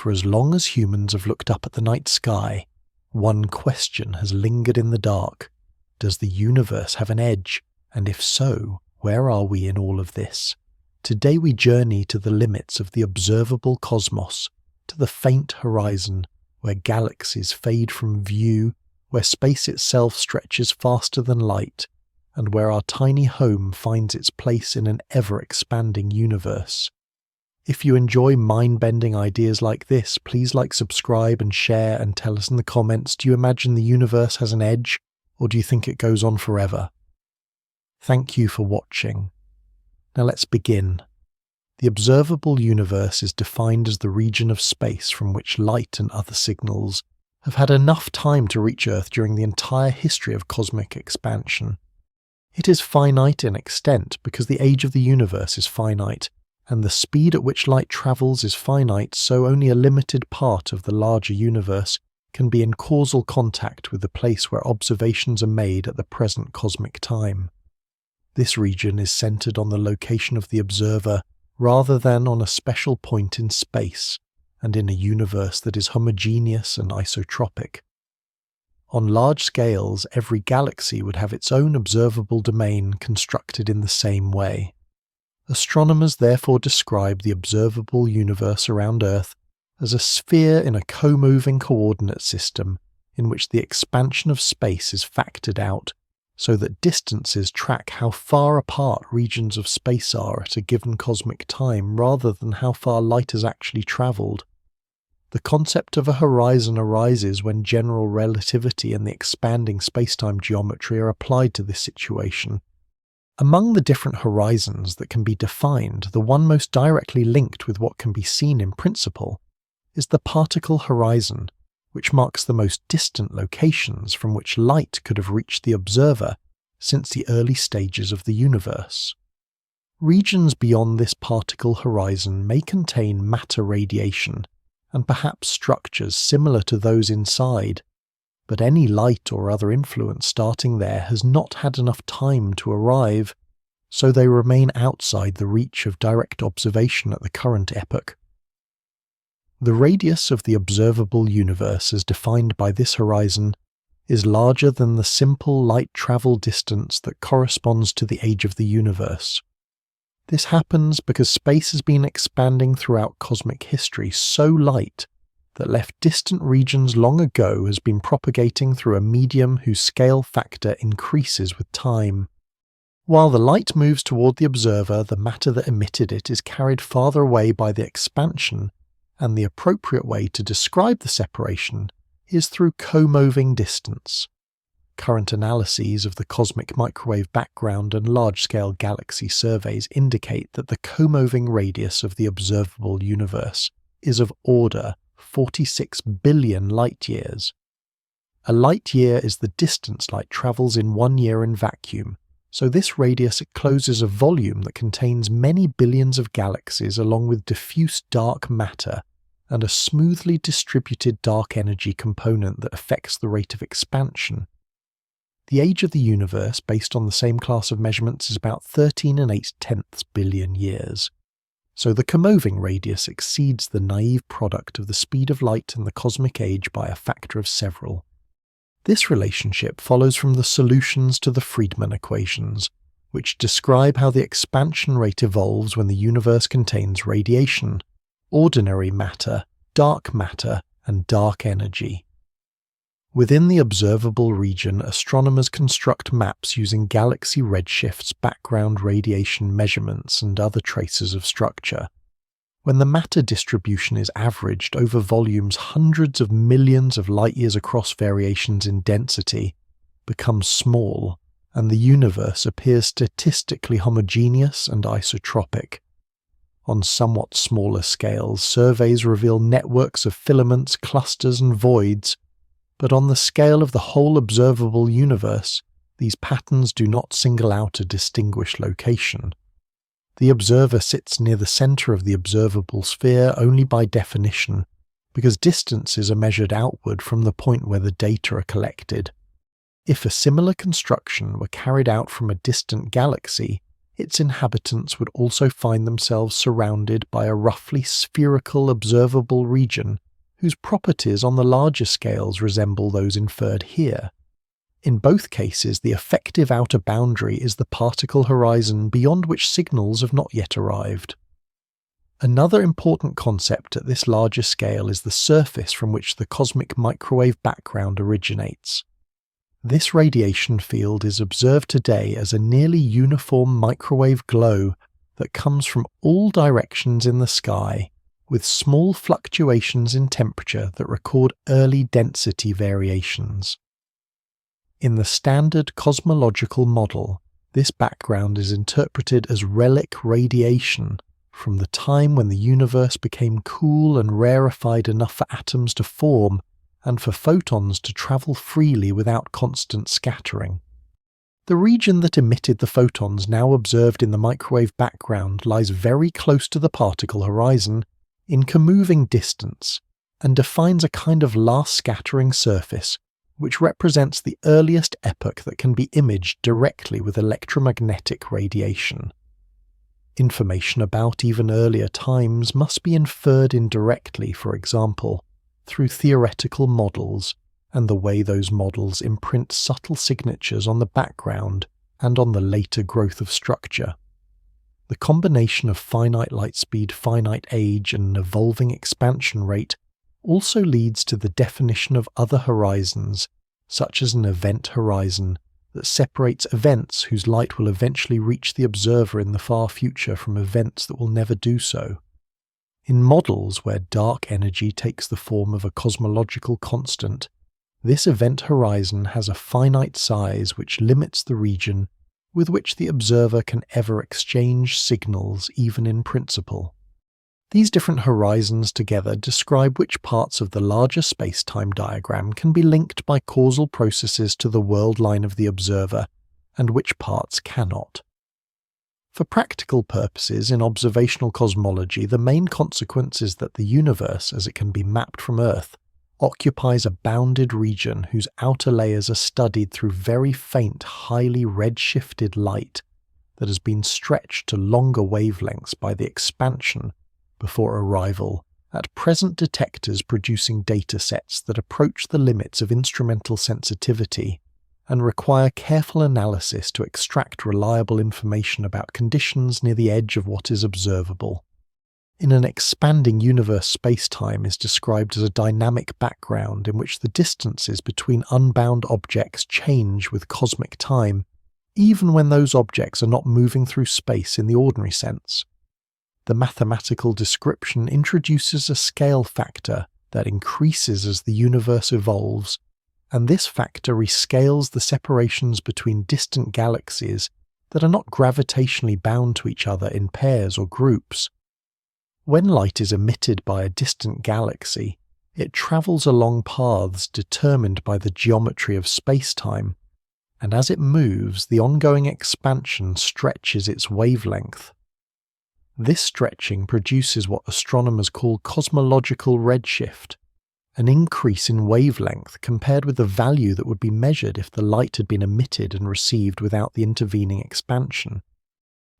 For as long as humans have looked up at the night sky, one question has lingered in the dark. Does the universe have an edge? And if so, where are we in all of this? Today we journey to the limits of the observable cosmos, to the faint horizon, where galaxies fade from view, where space itself stretches faster than light, and where our tiny home finds its place in an ever-expanding universe. If you enjoy mind-bending ideas like this, please like, subscribe and share, and tell us in the comments, do you imagine the universe has an edge, or do you think it goes on forever? Thank you for watching. Now let's begin. The observable universe is defined as the region of space from which light and other signals have had enough time to reach Earth during the entire history of cosmic expansion. It is finite in extent because the age of the universe is finite, and the speed at which light travels is finite, so only a limited part of the larger universe can be in causal contact with the place where observations are made at the present cosmic time. This region is centered on the location of the observer rather than on a special point in space, and in a universe that is homogeneous and isotropic. On large scales, every galaxy would have its own observable domain constructed in the same way. Astronomers therefore describe the observable universe around Earth as a sphere in a co-moving coordinate system in which the expansion of space is factored out, so that distances track how far apart regions of space are at a given cosmic time rather than how far light has actually travelled. The concept of a horizon arises when general relativity and the expanding spacetime geometry are applied to this situation. Among the different horizons that can be defined, the one most directly linked with what can be seen in principle is the particle horizon, which marks the most distant locations from which light could have reached the observer since the early stages of the universe. Regions beyond this particle horizon may contain matter radiation, and perhaps structures similar to those inside, but any light or other influence starting there has not had enough time to arrive, so they remain outside the reach of direct observation at the current epoch. The radius of the observable universe as defined by this horizon is larger than the simple light travel distance that corresponds to the age of the universe. This happens because space has been expanding throughout cosmic history so light that left distant regions long ago has been propagating through a medium whose scale factor increases with time. While the light moves toward the observer, the matter that emitted it is carried farther away by the expansion, and the appropriate way to describe the separation is through co-moving distance. Current analyses of the cosmic microwave background and large-scale galaxy surveys indicate that the co-moving radius of the observable universe is of order 46 billion light-years. A light-year is the distance light travels in 1 year in vacuum, so this radius encloses a volume that contains many billions of galaxies along with diffuse dark matter and a smoothly distributed dark energy component that affects the rate of expansion. The age of the universe, based on the same class of measurements, is about 13 8/10 billion years. So the co-moving radius exceeds the naive product of the speed of light and the cosmic age by a factor of several. This relationship follows from the solutions to the Friedmann equations, which describe how the expansion rate evolves when the universe contains radiation, ordinary matter, dark matter, and dark energy. Within the observable region, astronomers construct maps using galaxy redshifts, background radiation measurements, and other traces of structure. When the matter distribution is averaged over volumes hundreds of millions of light-years across, variations in density become small, and the universe appears statistically homogeneous and isotropic. On somewhat smaller scales, surveys reveal networks of filaments, clusters, and voids, but on the scale of the whole observable universe, these patterns do not single out a distinguished location. The observer sits near the center of the observable sphere only by definition, because distances are measured outward from the point where the data are collected. If a similar construction were carried out from a distant galaxy, its inhabitants would also find themselves surrounded by a roughly spherical observable region whose properties on the larger scales resemble those inferred here. In both cases, the effective outer boundary is the particle horizon beyond which signals have not yet arrived. Another important concept at this larger scale is the surface from which the cosmic microwave background originates. This radiation field is observed today as a nearly uniform microwave glow that comes from all directions in the sky, with small fluctuations in temperature that record early density variations. In the standard cosmological model, this background is interpreted as relic radiation from the time when the universe became cool and rarefied enough for atoms to form and for photons to travel freely without constant scattering. The region that emitted the photons now observed in the microwave background lies very close to the particle horizon in comoving distance and defines a kind of last scattering surface which represents the earliest epoch that can be imaged directly with electromagnetic radiation. Information about even earlier times must be inferred indirectly, for example, through theoretical models and the way those models imprint subtle signatures on the background and on the later growth of structure. The combination of finite light speed, finite age, and an evolving expansion rate also leads to the definition of other horizons, such as an event horizon, that separates events whose light will eventually reach the observer in the far future from events that will never do so. In models where dark energy takes the form of a cosmological constant, this event horizon has a finite size which limits the region with which the observer can ever exchange signals, even in principle. These different horizons together describe which parts of the larger space-time diagram can be linked by causal processes to the world line of the observer, and which parts cannot. For practical purposes in observational cosmology, the main consequence is that the universe, as it can be mapped from Earth, occupies a bounded region whose outer layers are studied through very faint, highly red-shifted light that has been stretched to longer wavelengths by the expansion before arrival at present detectors producing datasets that approach the limits of instrumental sensitivity and require careful analysis to extract reliable information about conditions near the edge of what is observable. In an expanding universe, spacetime is described as a dynamic background in which the distances between unbound objects change with cosmic time, even when those objects are not moving through space in the ordinary sense. The mathematical description introduces a scale factor that increases as the universe evolves, and this factor rescales the separations between distant galaxies that are not gravitationally bound to each other in pairs or groups. When light is emitted by a distant galaxy, it travels along paths determined by the geometry of spacetime, and as it moves, the ongoing expansion stretches its wavelength. This stretching produces what astronomers call cosmological redshift, an increase in wavelength compared with the value that would be measured if the light had been emitted and received without the intervening expansion.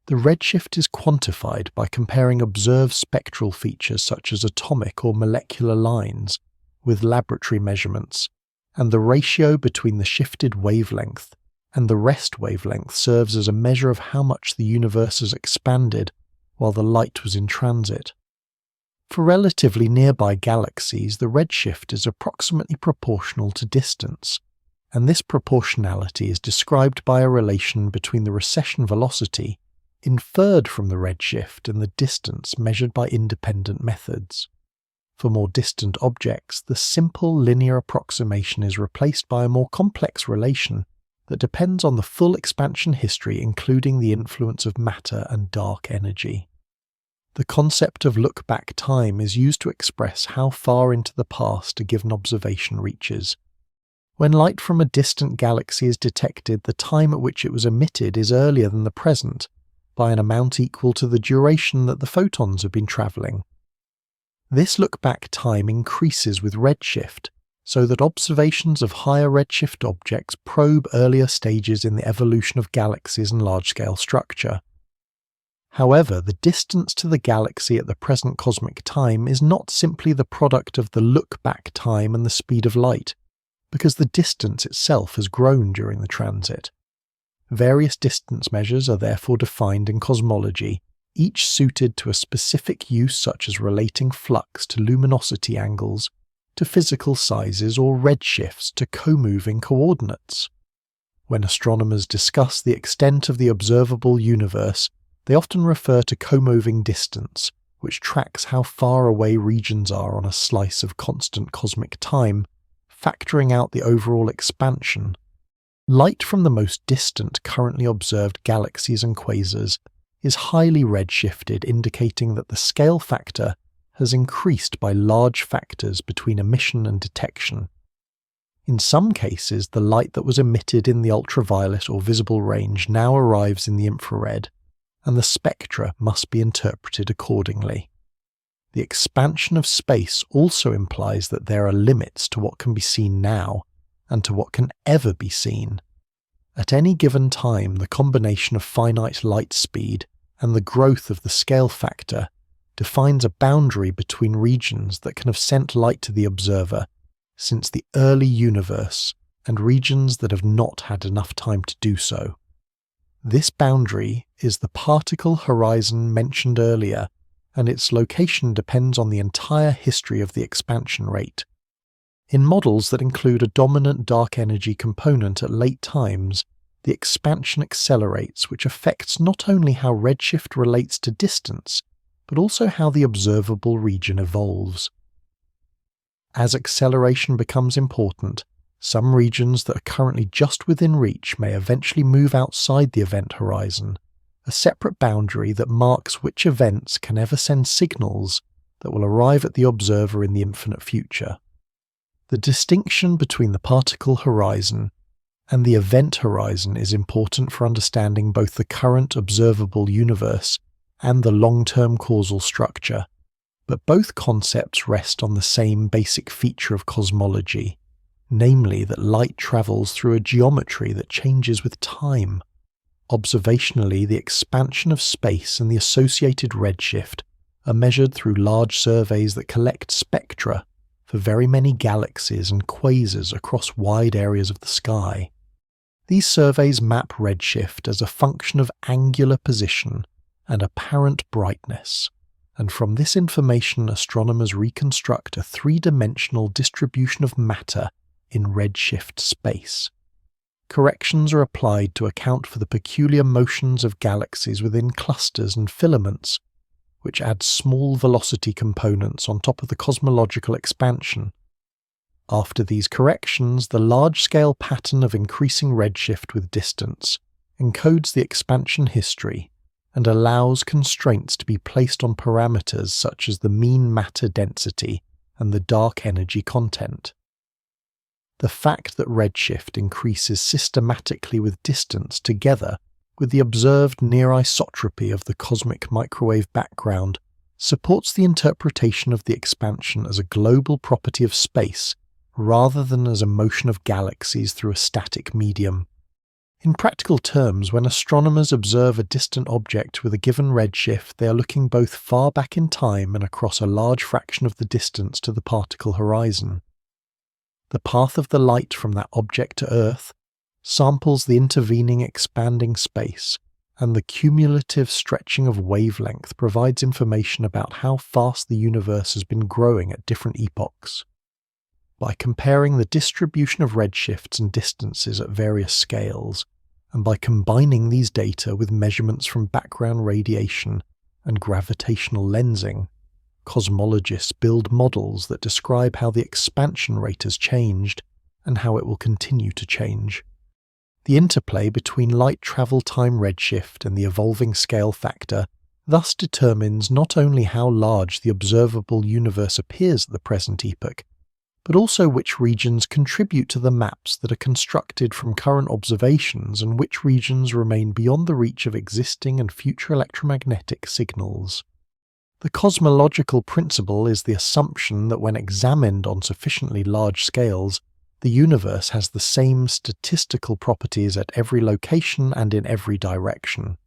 The redshift is quantified by comparing observed spectral features such as atomic or molecular lines with laboratory measurements, and the ratio between the shifted wavelength and the rest wavelength serves as a measure of how much the universe has expanded while the light was in transit. For relatively nearby galaxies, the redshift is approximately proportional to distance, and this proportionality is described by a relation between the recession velocity inferred from the redshift and the distance measured by independent methods. For more distant objects, the simple linear approximation is replaced by a more complex relation that depends on the full expansion history, including the influence of matter and dark energy. The concept of look-back time is used to express how far into the past a given observation reaches. When light from a distant galaxy is detected, the time at which it was emitted is earlier than the present, by an amount equal to the duration that the photons have been travelling. This look-back time increases with redshift, so that observations of higher redshift objects probe earlier stages in the evolution of galaxies and large-scale structure, However, the distance to the galaxy at the present cosmic time is not simply the product of the look-back time and the speed of light, because the distance itself has grown during the transit. Various distance measures are therefore defined in cosmology, each suited to a specific use such as relating flux to luminosity angles, to physical sizes or redshifts to co-moving coordinates. When astronomers discuss the extent of the observable universe, they often refer to co-moving distance, which tracks how far away regions are on a slice of constant cosmic time, factoring out the overall expansion. Light from the most distant currently observed galaxies and quasars is highly redshifted, indicating that the scale factor has increased by large factors between emission and detection. In some cases, the light that was emitted in the ultraviolet or visible range now arrives in the infrared, and the spectra must be interpreted accordingly. The expansion of space also implies that there are limits to what can be seen now and to what can ever be seen. At any given time, the combination of finite light speed and the growth of the scale factor defines a boundary between regions that can have sent light to the observer since the early universe and regions that have not had enough time to do so. This boundary is the particle horizon mentioned earlier, and its location depends on the entire history of the expansion rate. In models that include a dominant dark energy component at late times, the expansion accelerates, which affects not only how redshift relates to distance, but also how the observable region evolves. As acceleration becomes important, some regions that are currently just within reach may eventually move outside the event horizon, a separate boundary that marks which events can ever send signals that will arrive at the observer in the infinite future. The distinction between the particle horizon and the event horizon is important for understanding both the current observable universe and the long-term causal structure, but both concepts rest on the same basic feature of cosmology, namely that light travels through a geometry that changes with time. Observationally, the expansion of space and the associated redshift are measured through large surveys that collect spectra for very many galaxies and quasars across wide areas of the sky. These surveys map redshift as a function of angular position and apparent brightness, and from this information astronomers reconstruct a three-dimensional distribution of matter in redshift space. Corrections are applied to account for the peculiar motions of galaxies within clusters and filaments, which add small velocity components on top of the cosmological expansion. After these corrections, the large-scale pattern of increasing redshift with distance encodes the expansion history and allows constraints to be placed on parameters such as the mean matter density and the dark energy content. The fact that redshift increases systematically with distance together with the observed near isotropy of the cosmic microwave background supports the interpretation of the expansion as a global property of space rather than as a motion of galaxies through a static medium. In practical terms, when astronomers observe a distant object with a given redshift, they are looking both far back in time and across a large fraction of the distance to the particle horizon. The path of the light from that object to Earth samples the intervening expanding space, and the cumulative stretching of wavelength provides information about how fast the universe has been growing at different epochs. By comparing the distribution of redshifts and distances at various scales, and by combining these data with measurements from background radiation and gravitational lensing, cosmologists build models that describe how the expansion rate has changed and how it will continue to change. The interplay between light travel time redshift and the evolving scale factor thus determines not only how large the observable universe appears at the present epoch, but also which regions contribute to the maps that are constructed from current observations and which regions remain beyond the reach of existing and future electromagnetic signals. The cosmological principle is the assumption that when examined on sufficiently large scales, the universe has the same statistical properties at every location and in every direction.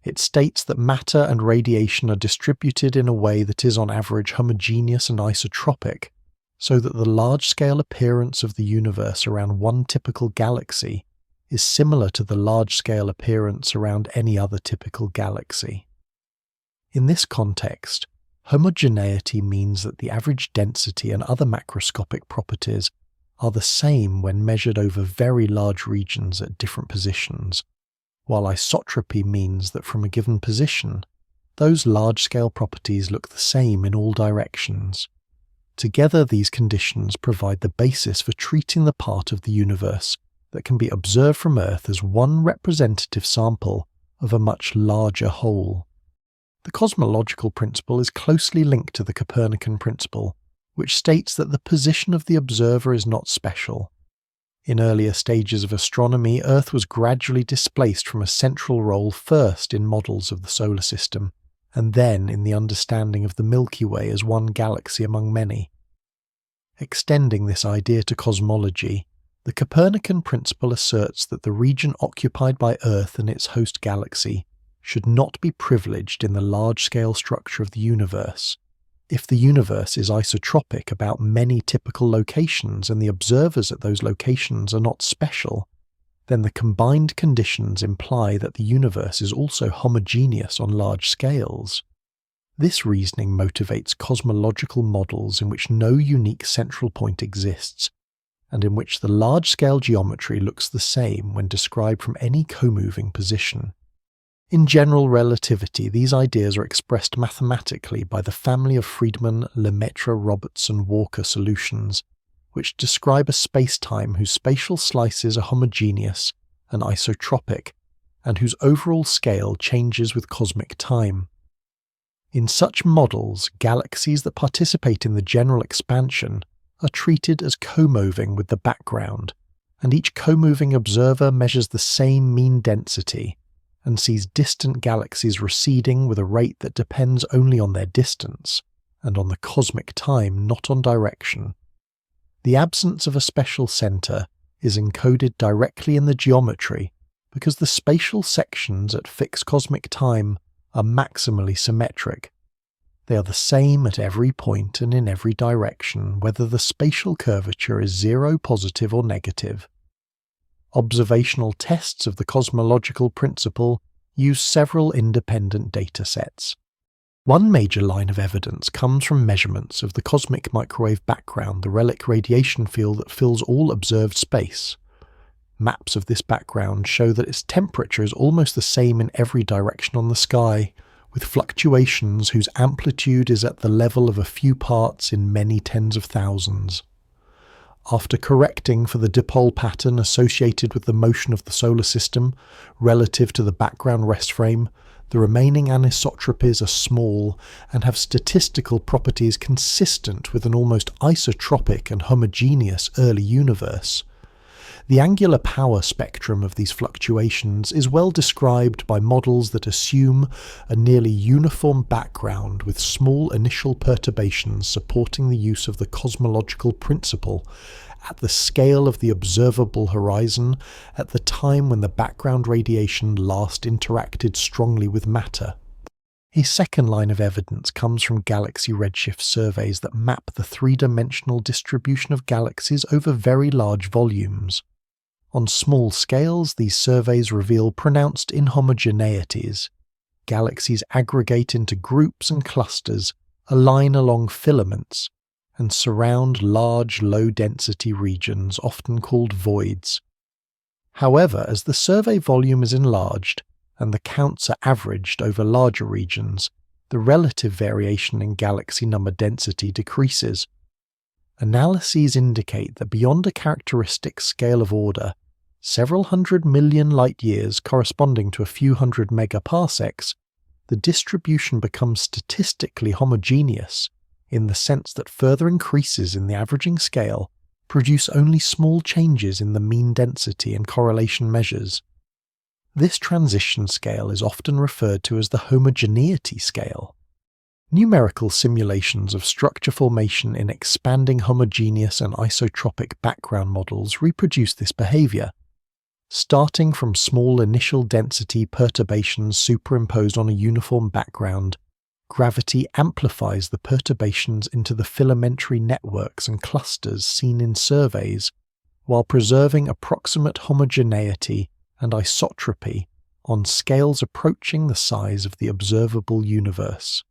It states that matter and radiation are distributed in a way that is on average homogeneous and isotropic, so that the large-scale appearance of the universe around one typical galaxy is similar to the large-scale appearance around any other typical galaxy. In this context, homogeneity means that the average density and other macroscopic properties are the same when measured over very large regions at different positions, while isotropy means that from a given position, those large-scale properties look the same in all directions. Together, these conditions provide the basis for treating the part of the universe that can be observed from Earth as one representative sample of a much larger whole. The cosmological principle is closely linked to the Copernican principle, which states that the position of the observer is not special. In earlier stages of astronomy, Earth was gradually displaced from a central role first in models of the solar system, and then in the understanding of the Milky Way as one galaxy among many. Extending this idea to cosmology, the Copernican principle asserts that the region occupied by Earth and its host galaxy should not be privileged in the large-scale structure of the universe. If the universe is isotropic about many typical locations and the observers at those locations are not special, then the combined conditions imply that the universe is also homogeneous on large scales. This reasoning motivates cosmological models in which no unique central point exists, and in which the large-scale geometry looks the same when described from any co-moving position. In general relativity, these ideas are expressed mathematically by the family of Friedmann, Lemaitre, Robertson, Walker solutions, which describe a spacetime whose spatial slices are homogeneous and isotropic, and whose overall scale changes with cosmic time. In such models, galaxies that participate in the general expansion are treated as co-moving with the background, and each co-moving observer measures the same mean density and sees distant galaxies receding with a rate that depends only on their distance, and on the cosmic time, not on direction. The absence of a special center is encoded directly in the geometry because the spatial sections at fixed cosmic time are maximally symmetric. They are the same at every point and in every direction, whether the spatial curvature is zero, positive, or negative. Observational tests of the cosmological principle use several independent data sets. One major line of evidence comes from measurements of the cosmic microwave background, the relic radiation field that fills all observed space. Maps of this background show that its temperature is almost the same in every direction on the sky, with fluctuations whose amplitude is at the level of a few parts in many tens of thousands. After correcting for the dipole pattern associated with the motion of the solar system relative to the background rest frame, the remaining anisotropies are small and have statistical properties consistent with an almost isotropic and homogeneous early universe. The angular power spectrum of these fluctuations is well described by models that assume a nearly uniform background with small initial perturbations supporting the use of the cosmological principle at the scale of the observable horizon at the time when the background radiation last interacted strongly with matter. A second line of evidence comes from galaxy redshift surveys that map the three-dimensional distribution of galaxies over very large volumes. On small scales, these surveys reveal pronounced inhomogeneities. Galaxies aggregate into groups and clusters, align along filaments, and surround large, low-density regions, often called voids. However, as the survey volume is enlarged, and the counts are averaged over larger regions, the relative variation in galaxy number density decreases. Analyses indicate that beyond a characteristic scale of order, several 100 million light-years corresponding to a few hundred megaparsecs, the distribution becomes statistically homogeneous in the sense that further increases in the averaging scale produce only small changes in the mean density and correlation measures. This transition scale is often referred to as the homogeneity scale. Numerical simulations of structure formation in expanding homogeneous and isotropic background models reproduce this behavior. Starting from small initial density perturbations superimposed on a uniform background, gravity amplifies the perturbations into the filamentary networks and clusters seen in surveys, while preserving approximate homogeneity and isotropy on scales approaching the size of the observable universe.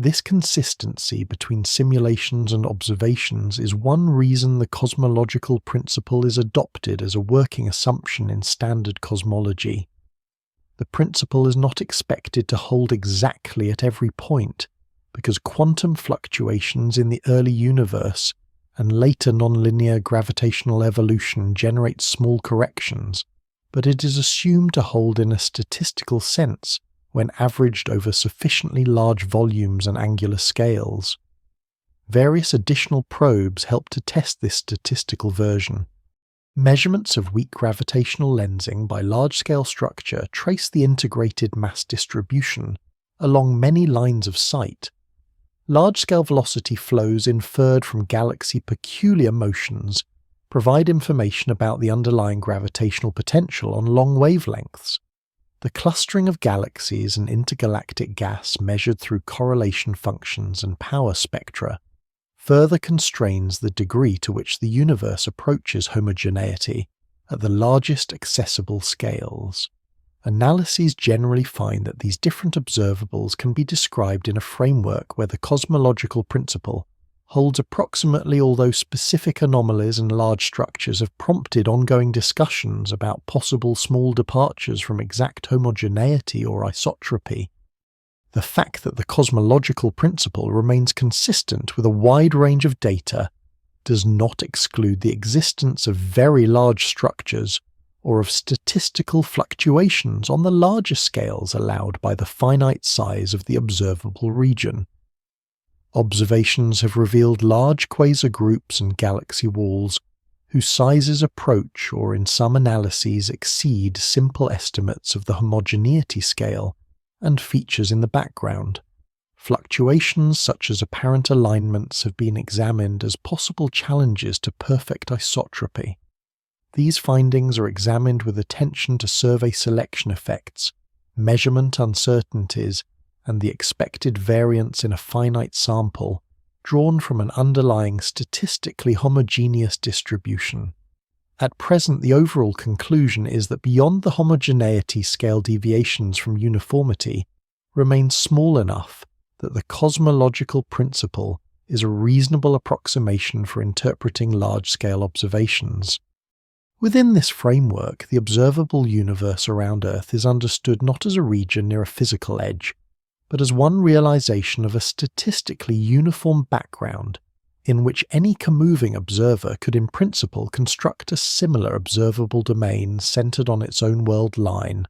This consistency between simulations and observations is one reason the cosmological principle is adopted as a working assumption in standard cosmology. The principle is not expected to hold exactly at every point, because quantum fluctuations in the early universe and later nonlinear gravitational evolution generate small corrections, but it is assumed to hold in a statistical sense when averaged over sufficiently large volumes and angular scales. Various additional probes help to test this statistical version. Measurements of weak gravitational lensing by large-scale structure trace the integrated mass distribution along many lines of sight. Large-scale velocity flows inferred from galaxy peculiar motions provide information about the underlying gravitational potential on long wavelengths. The clustering of galaxies and intergalactic gas measured through correlation functions and power spectra further constrains the degree to which the universe approaches homogeneity at the largest accessible scales. Analyses generally find that these different observables can be described in a framework where the cosmological principle holds approximately, although specific anomalies and large structures have prompted ongoing discussions about possible small departures from exact homogeneity or isotropy. The fact that the cosmological principle remains consistent with a wide range of data does not exclude the existence of very large structures or of statistical fluctuations on the larger scales allowed by the finite size of the observable region. Observations have revealed large quasar groups and galaxy walls whose sizes approach or in some analyses exceed simple estimates of the homogeneity scale and features in the background. Fluctuations such as apparent alignments have been examined as possible challenges to perfect isotropy. These findings are examined with attention to survey selection effects, measurement uncertainties, and the expected variance in a finite sample drawn from an underlying statistically homogeneous distribution. At present, the overall conclusion is that beyond the homogeneity scale deviations from uniformity remain small enough that the cosmological principle is a reasonable approximation for interpreting large-scale observations. Within this framework, the observable universe around Earth is understood not as a region near a physical edge, but as one realization of a statistically uniform background in which any comoving observer could in principle construct a similar observable domain centered on its own world line,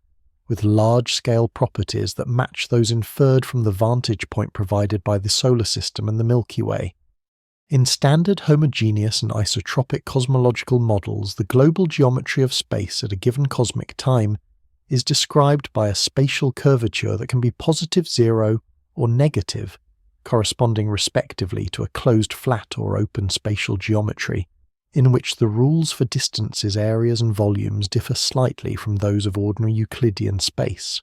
with large-scale properties that match those inferred from the vantage point provided by the Solar System and the Milky Way. In standard homogeneous and isotropic cosmological models, the global geometry of space at a given cosmic time is described by a spatial curvature that can be positive zero or negative, corresponding respectively to a closed flat or open spatial geometry, in which the rules for distances, areas and volumes differ slightly from those of ordinary Euclidean space.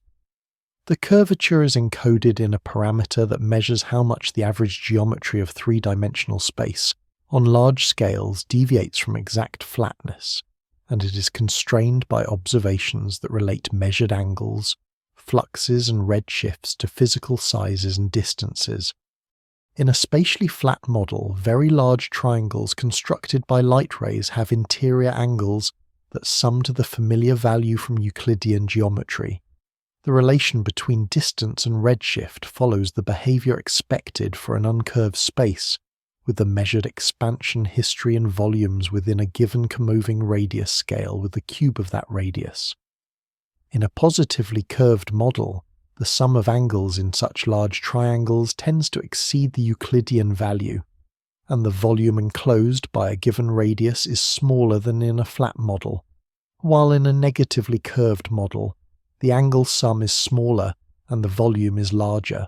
The curvature is encoded in a parameter that measures how much the average geometry of three-dimensional space on large scales deviates from exact flatness, and it is constrained by observations that relate measured angles, fluxes and redshifts to physical sizes and distances. In a spatially flat model, very large triangles constructed by light rays have interior angles that sum to the familiar value from Euclidean geometry. The relation between distance and redshift follows the behavior expected for an uncurved space, with the measured expansion history and volumes within a given comoving radius scale with the cube of that radius. In a positively curved model, the sum of angles in such large triangles tends to exceed the Euclidean value, and the volume enclosed by a given radius is smaller than in a flat model, while in a negatively curved model, the angle sum is smaller and the volume is larger.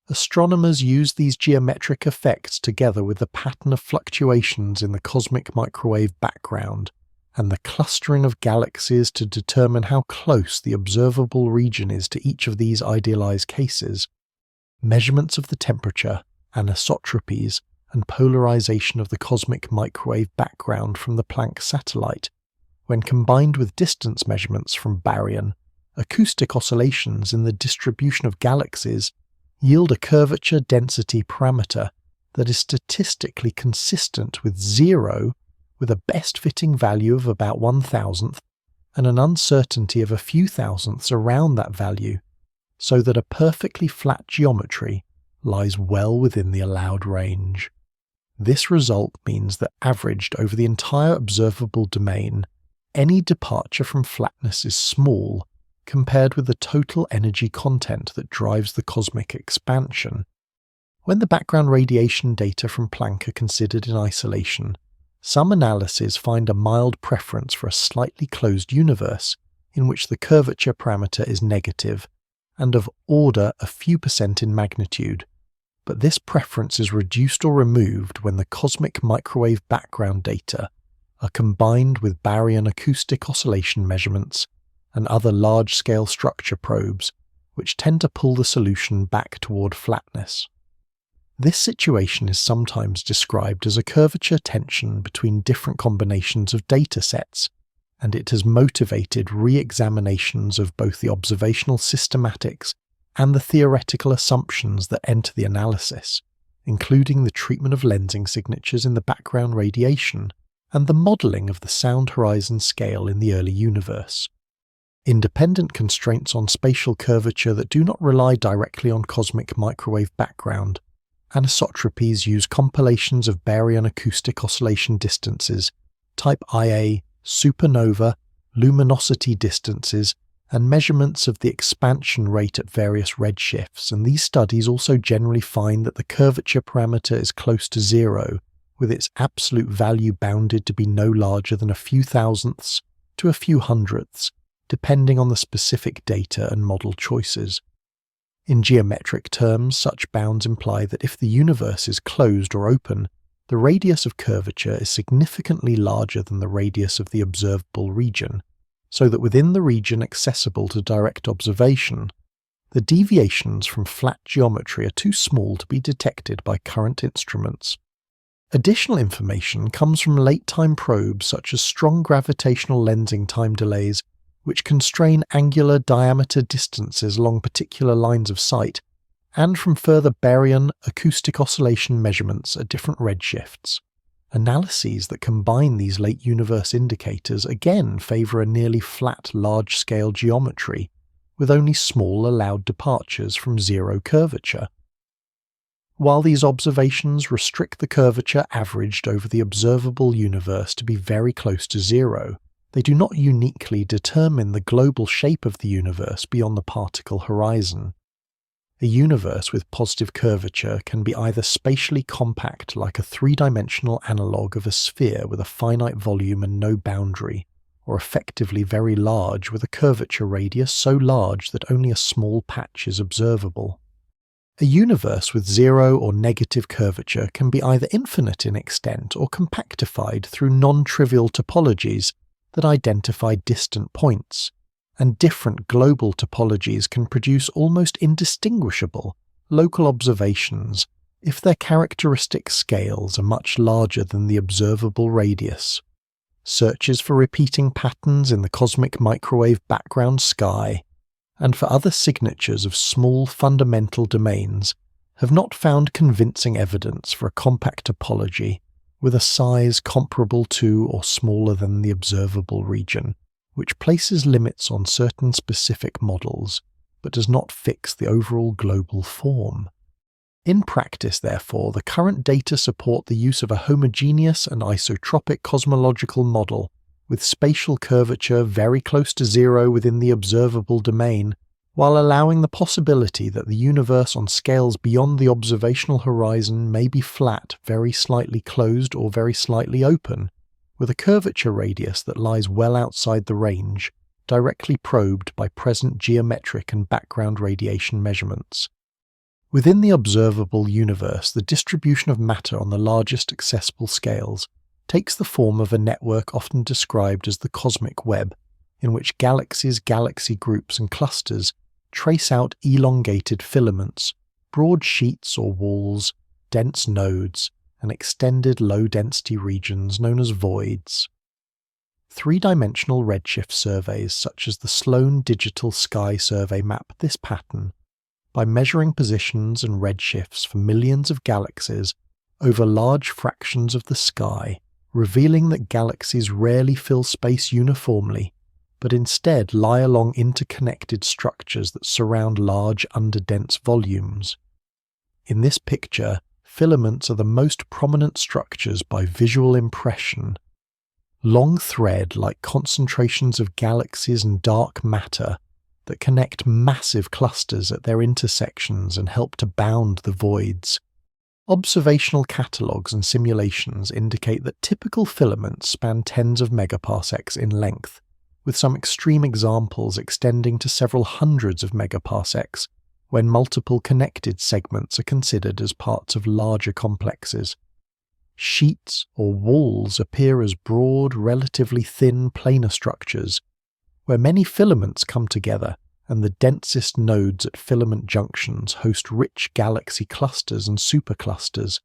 Astronomers use these geometric effects together with the pattern of fluctuations in the cosmic microwave background and the clustering of galaxies to determine how close the observable region is to each of these idealized cases, measurements of the temperature, anisotropies, and polarization of the cosmic microwave background from the Planck satellite, when combined with distance measurements from baryon, acoustic oscillations in the distribution of galaxies, yield a curvature density parameter that is statistically consistent with 0, with a best-fitting value of about 1,000th and an uncertainty of a few thousandths around that value, so that a perfectly flat geometry lies well within the allowed range. This result means that averaged over the entire observable domain, any departure from flatness is small compared with the total energy content that drives the cosmic expansion. When the background radiation data from Planck are considered in isolation, some analyses find a mild preference for a slightly closed universe in which the curvature parameter is negative and of order a few percent in magnitude, but this preference is reduced or removed when the cosmic microwave background data are combined with baryon acoustic oscillation measurements and other large-scale structure probes, which tend to pull the solution back toward flatness. This situation is sometimes described as a curvature tension between different combinations of data sets, and it has motivated re-examinations of both the observational systematics and the theoretical assumptions that enter the analysis, including the treatment of lensing signatures in the background radiation and the modelling of the sound horizon scale in the early universe. Independent constraints on spatial curvature that do not rely directly on cosmic microwave background. Anisotropies use compilations of baryon acoustic oscillation distances, type Ia, supernova, luminosity distances, and measurements of the expansion rate at various redshifts, and these studies also generally find that the curvature parameter is close to 0, with its absolute value bounded to be no larger than a few thousandths to a few hundredths, depending on the specific data and model choices. In geometric terms, such bounds imply that if the universe is closed or open, the radius of curvature is significantly larger than the radius of the observable region, so that within the region accessible to direct observation, the deviations from flat geometry are too small to be detected by current instruments. Additional information comes from late-time probes such as strong gravitational lensing time delays, which constrain angular diameter distances along particular lines of sight, and from further baryon acoustic oscillation measurements at different redshifts. Analyses that combine these late universe indicators again favour a nearly flat large-scale geometry, with only small allowed departures from 0 curvature. While these observations restrict the curvature averaged over the observable universe to be very close to 0, they do not uniquely determine the global shape of the universe beyond the particle horizon. A universe with positive curvature can be either spatially compact like a three-dimensional analogue of a sphere with a finite volume and no boundary, or effectively very large with a curvature radius so large that only a small patch is observable. A universe with 0 or negative curvature can be either infinite in extent or compactified through non-trivial topologies that identify distant points, and different global topologies can produce almost indistinguishable local observations if their characteristic scales are much larger than the observable radius. Searches for repeating patterns in the cosmic microwave background sky, and for other signatures of small fundamental domains, have not found convincing evidence for a compact topology with a size comparable to or smaller than the observable region, which places limits on certain specific models, but does not fix the overall global form. In practice, therefore, the current data support the use of a homogeneous and isotropic cosmological model, with spatial curvature very close to 0 within the observable domain, while allowing the possibility that the universe on scales beyond the observational horizon may be flat, very slightly closed, or very slightly open, with a curvature radius that lies well outside the range, directly probed by present geometric and background radiation measurements. Within the observable universe, the distribution of matter on the largest accessible scales takes the form of a network often described as the cosmic web, in which galaxies, galaxy groups and clusters trace out elongated filaments, broad sheets or walls, dense nodes, and extended low-density regions known as voids. Three-dimensional redshift surveys such as the Sloan Digital Sky Survey map this pattern by measuring positions and redshifts for millions of galaxies over large fractions of the sky, revealing that galaxies rarely fill space uniformly, but instead lie along interconnected structures that surround large underdense volumes. In this picture, filaments are the most prominent structures by visual impression. Long thread-like concentrations of galaxies and dark matter that connect massive clusters at their intersections and help to bound the voids. Observational catalogues and simulations indicate that typical filaments span tens of megaparsecs in length, with some extreme examples extending to several hundreds of megaparsecs when multiple connected segments are considered as parts of larger complexes. Sheets or walls appear as broad, relatively thin planar structures, where many filaments come together, and the densest nodes at filament junctions host rich galaxy clusters and superclusters.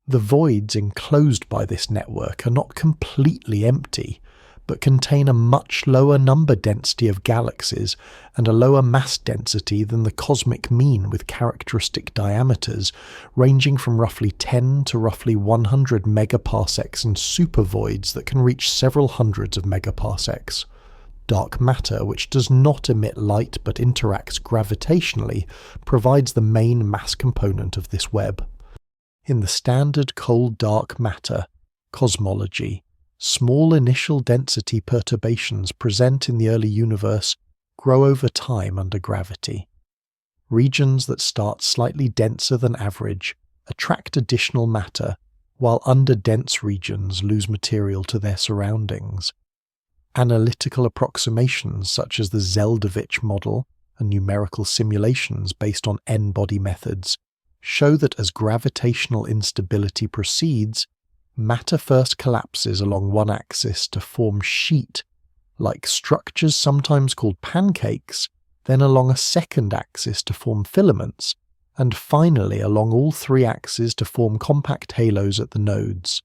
The voids enclosed by this network are not completely empty, but contain a much lower number density of galaxies and a lower mass density than the cosmic mean, with characteristic diameters ranging from roughly 10 to roughly 100 megaparsecs and supervoids that can reach several hundreds of megaparsecs. Dark matter, which does not emit light but interacts gravitationally, provides the main mass component of this web. In the standard cold dark matter cosmology, small initial density perturbations present in the early universe grow over time under gravity. Regions that start slightly denser than average attract additional matter, while under-dense regions lose material to their surroundings. Analytical approximations such as the Zeldovich model and numerical simulations based on n-body methods show that as gravitational instability proceeds, matter first collapses along one axis to form sheet-like structures sometimes called pancakes, then along a second axis to form filaments, and finally along all three axes to form compact halos at the nodes.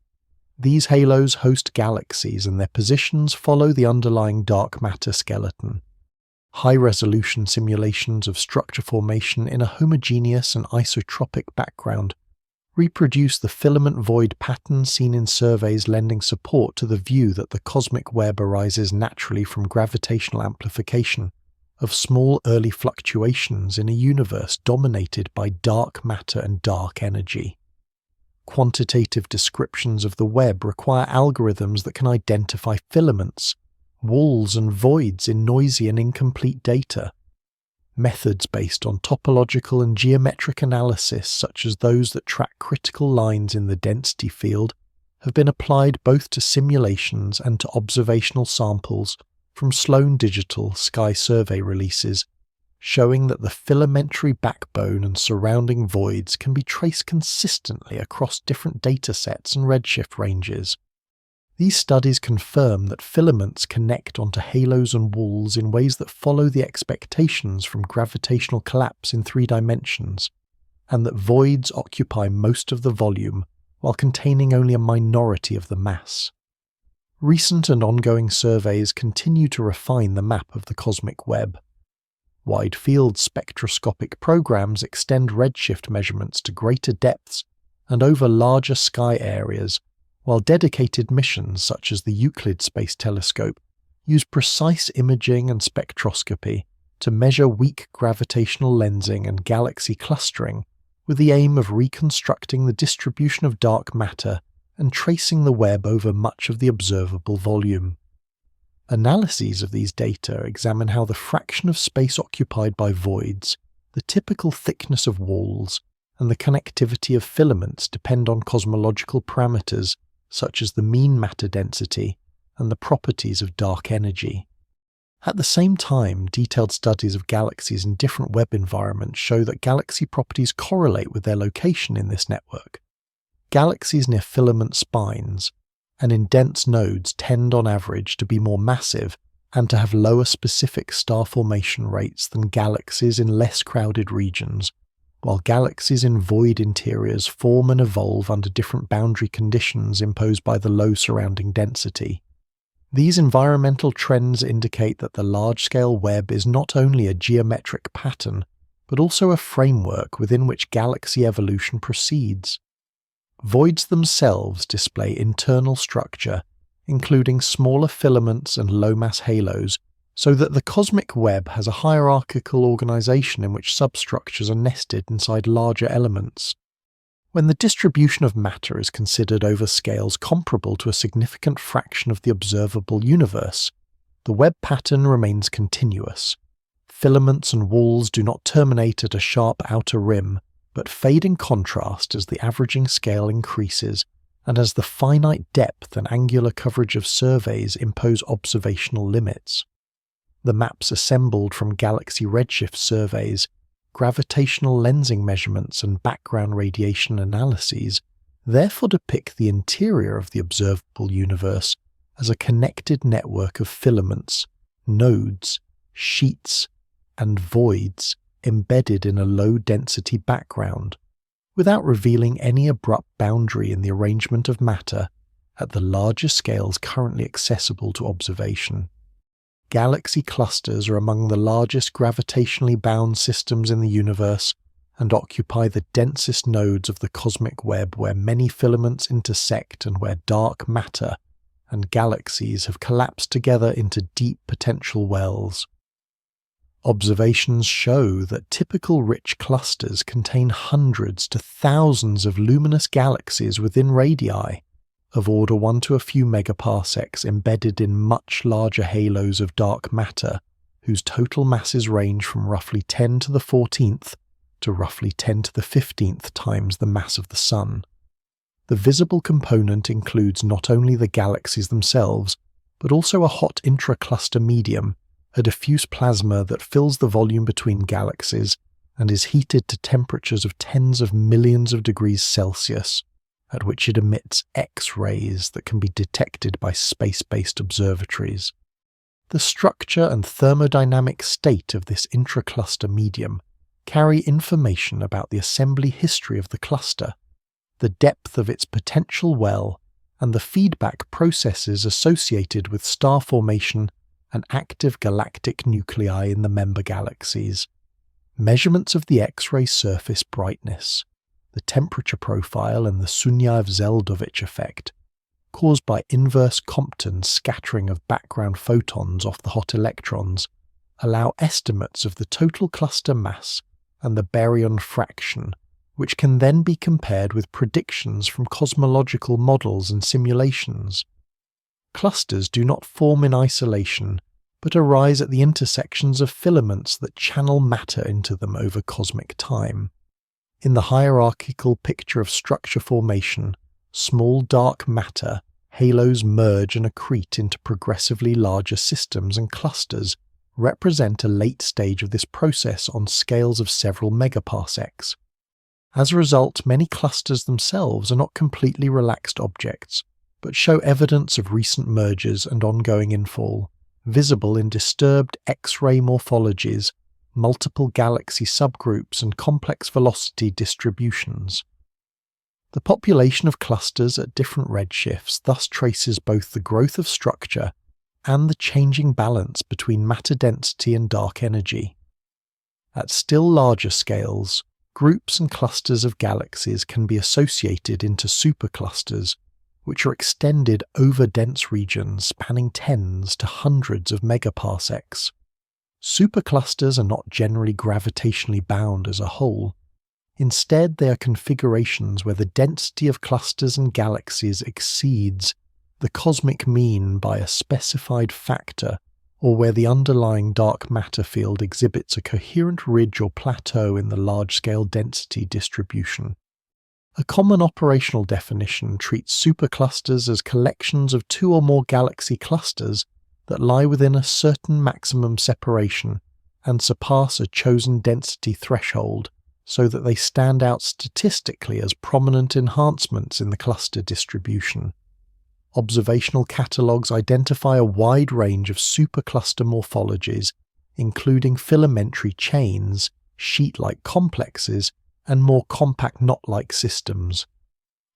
These halos host galaxies and their positions follow the underlying dark matter skeleton. High-resolution simulations of structure formation in a homogeneous and isotropic background reproduce the filament void pattern seen in surveys, lending support to the view that the cosmic web arises naturally from gravitational amplification of small early fluctuations in a universe dominated by dark matter and dark energy. Quantitative descriptions of the web require algorithms that can identify filaments, walls and voids in noisy and incomplete data. Methods based on topological and geometric analysis, such as those that track critical lines in the density field, have been applied both to simulations and to observational samples from Sloan Digital Sky Survey releases, showing that the filamentary backbone and surrounding voids can be traced consistently across different datasets and redshift ranges. These studies confirm that filaments connect onto halos and walls in ways that follow the expectations from gravitational collapse in 3 dimensions, and that voids occupy most of the volume while containing only a minority of the mass. Recent and ongoing surveys continue to refine the map of the cosmic web. Wide-field spectroscopic programs extend redshift measurements to greater depths and over larger sky areas, while dedicated missions such as the Euclid Space Telescope use precise imaging and spectroscopy to measure weak gravitational lensing and galaxy clustering, with the aim of reconstructing the distribution of dark matter and tracing the web over much of the observable volume. Analyses of these data examine how the fraction of space occupied by voids, the typical thickness of walls, and the connectivity of filaments depend on cosmological parameters such as the mean matter density and the properties of dark energy. At the same time, detailed studies of galaxies in different web environments show that galaxy properties correlate with their location in this network. Galaxies near filament spines, and in dense nodes tend on average to be more massive and to have lower specific star formation rates than galaxies in less crowded regions, while galaxies in void interiors form and evolve under different boundary conditions imposed by the low surrounding density. These environmental trends indicate that the large-scale web is not only a geometric pattern, but also a framework within which galaxy evolution proceeds. Voids themselves display internal structure, including smaller filaments and low-mass halos, so that the cosmic web has a hierarchical organization in which substructures are nested inside larger elements. When the distribution of matter is considered over scales comparable to a significant fraction of the observable universe, the web pattern remains continuous. Filaments and walls do not terminate at a sharp outer rim, but fade in contrast as the averaging scale increases and as the finite depth and angular coverage of surveys impose observational limits. The maps assembled from galaxy redshift surveys, gravitational lensing measurements and background radiation analyses therefore depict the interior of the observable universe as a connected network of filaments, nodes, sheets, and voids embedded in a low-density background, without revealing any abrupt boundary in the arrangement of matter at the larger scales currently accessible to observation. Galaxy clusters are among the largest gravitationally bound systems in the universe and occupy the densest nodes of the cosmic web, where many filaments intersect and where dark matter and galaxies have collapsed together into deep potential wells. Observations show that typical rich clusters contain hundreds to thousands of luminous galaxies within radii, of order 1 to a few megaparsecs, embedded in much larger halos of dark matter, whose total masses range from roughly 10 to the 14th to roughly 10 to the 15th times the mass of the Sun. The visible component includes not only the galaxies themselves, but also a hot intracluster medium, a diffuse plasma that fills the volume between galaxies and is heated to temperatures of tens of millions of degrees Celsius, at which it emits X-rays that can be detected by space-based observatories. The structure and thermodynamic state of this intracluster medium carry information about the assembly history of the cluster, the depth of its potential well, and the feedback processes associated with star formation and active galactic nuclei in the member galaxies. Measurements of the X-ray surface brightness, the temperature profile, and the Sunyaev-Zeldovich effect, caused by inverse Compton scattering of background photons off the hot electrons, allow estimates of the total cluster mass and the baryon fraction, which can then be compared with predictions from cosmological models and simulations. Clusters do not form in isolation, but arise at the intersections of filaments that channel matter into them over cosmic time. In the hierarchical picture of structure formation, small dark matter halos merge and accrete into progressively larger systems, and clusters represent a late stage of this process on scales of several megaparsecs. As a result, many clusters themselves are not completely relaxed objects, but show evidence of recent mergers and ongoing infall, visible in disturbed X-ray morphologies, multiple galaxy subgroups, and complex velocity distributions. The population of clusters at different redshifts thus traces both the growth of structure and the changing balance between matter density and dark energy. At still larger scales, groups and clusters of galaxies can be associated into superclusters, which are extended over dense regions spanning tens to hundreds of megaparsecs. Superclusters are not generally gravitationally bound as a whole. Instead, they are configurations where the density of clusters and galaxies exceeds the cosmic mean by a specified factor, or where the underlying dark matter field exhibits a coherent ridge or plateau in the large-scale density distribution. A common operational definition treats superclusters as collections of two or more galaxy clusters that lie within a certain maximum separation and surpass a chosen density threshold, so that they stand out statistically as prominent enhancements in the cluster distribution. observational catalogues identify a wide range of supercluster morphologies, including filamentary chains, sheet-like complexes, and more compact knot-like systems.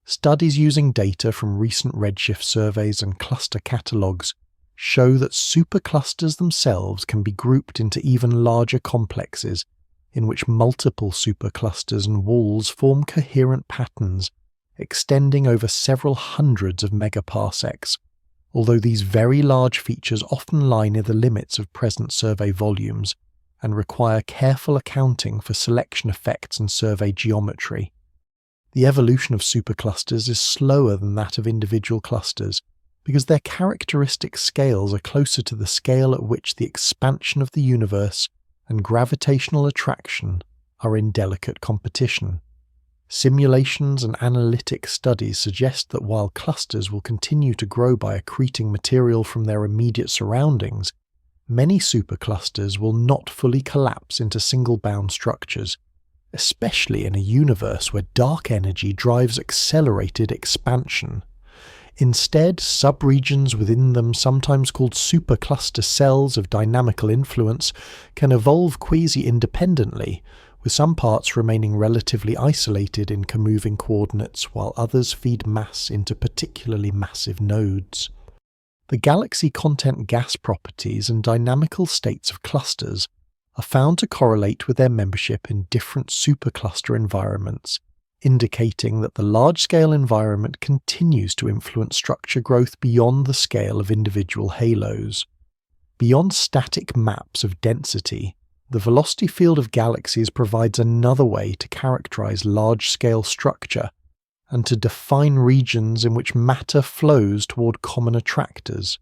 Studies using data from recent redshift surveys and cluster catalogues show that superclusters themselves can be grouped into even larger complexes, in which multiple superclusters and walls form coherent patterns extending over several hundreds of megaparsecs, although these very large features often lie near the limits of present survey volumes and require careful accounting for selection effects and survey geometry. The evolution of superclusters is slower than that of individual clusters because their characteristic scales are closer to the scale at which the expansion of the universe and gravitational attraction are in delicate competition. Simulations and analytic studies suggest that while clusters will continue to grow by accreting material from their immediate surroundings, many superclusters will not fully collapse into single-bound structures, especially in a universe where dark energy drives accelerated expansion. Instead, subregions within them, sometimes called supercluster cells of dynamical influence, can evolve quasi-independently, with some parts remaining relatively isolated in comoving coordinates while others feed mass into particularly massive nodes. The galaxy content gas properties and dynamical states of clusters are found to correlate with their membership in different supercluster environments, indicating that the large-scale environment continues to influence structure growth beyond the scale of individual halos. Beyond static maps of density, the velocity field of galaxies provides another way to characterize large-scale structure and to define regions in which matter flows toward common attractors.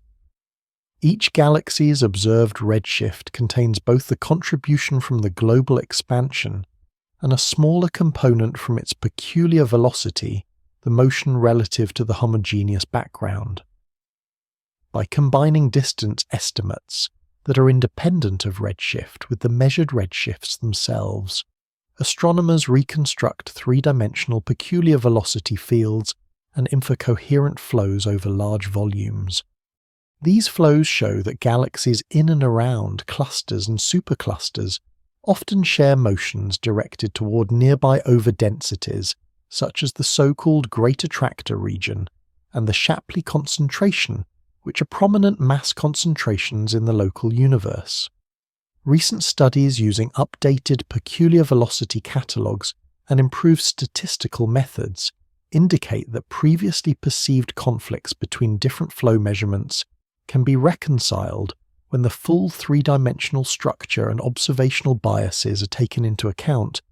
Each galaxy's observed redshift contains both the contribution from the global expansion and a smaller component from its peculiar velocity, the motion relative to the homogeneous background. By combining distance estimates that are independent of redshift with the measured redshifts themselves, astronomers reconstruct three-dimensional peculiar velocity fields and infer coherent flows over large volumes. These flows show that galaxies in and around clusters and superclusters often share motions directed toward nearby overdensities, such as the so-called Great Attractor region and the Shapley concentration, which are prominent mass concentrations in the local universe. Recent studies using updated peculiar velocity catalogues and improved statistical methods indicate that previously perceived conflicts between different flow measurements can be reconciled when the full three-dimensional structure and observational biases are taken into account,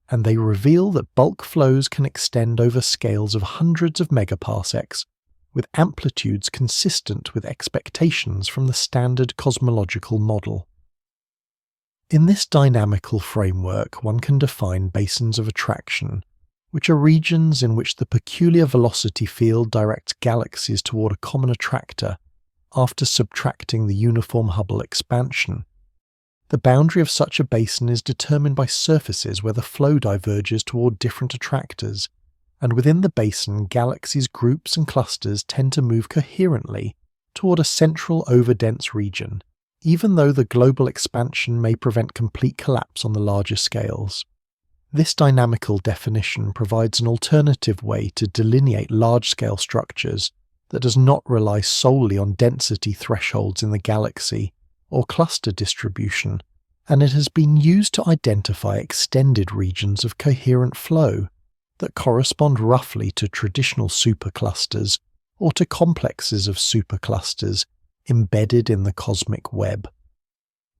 and they reveal that bulk flows can extend over scales of hundreds of megaparsecs, with amplitudes consistent with expectations from the standard cosmological model. In this dynamical framework, one can define basins of attraction, which are regions in which the peculiar velocity field directs galaxies toward a common attractor after subtracting the uniform Hubble expansion. The boundary of such a basin is determined by surfaces where the flow diverges toward different attractors, and within the basin, galaxies, groups and clusters tend to move coherently toward a central overdense region, even though the global expansion may prevent complete collapse on the larger scales. This dynamical definition provides an alternative way to delineate large-scale structures that does not rely solely on density thresholds in the galaxy or cluster distribution, and it has been used to identify extended regions of coherent flow that correspond roughly to traditional superclusters or to complexes of superclusters embedded in the cosmic web.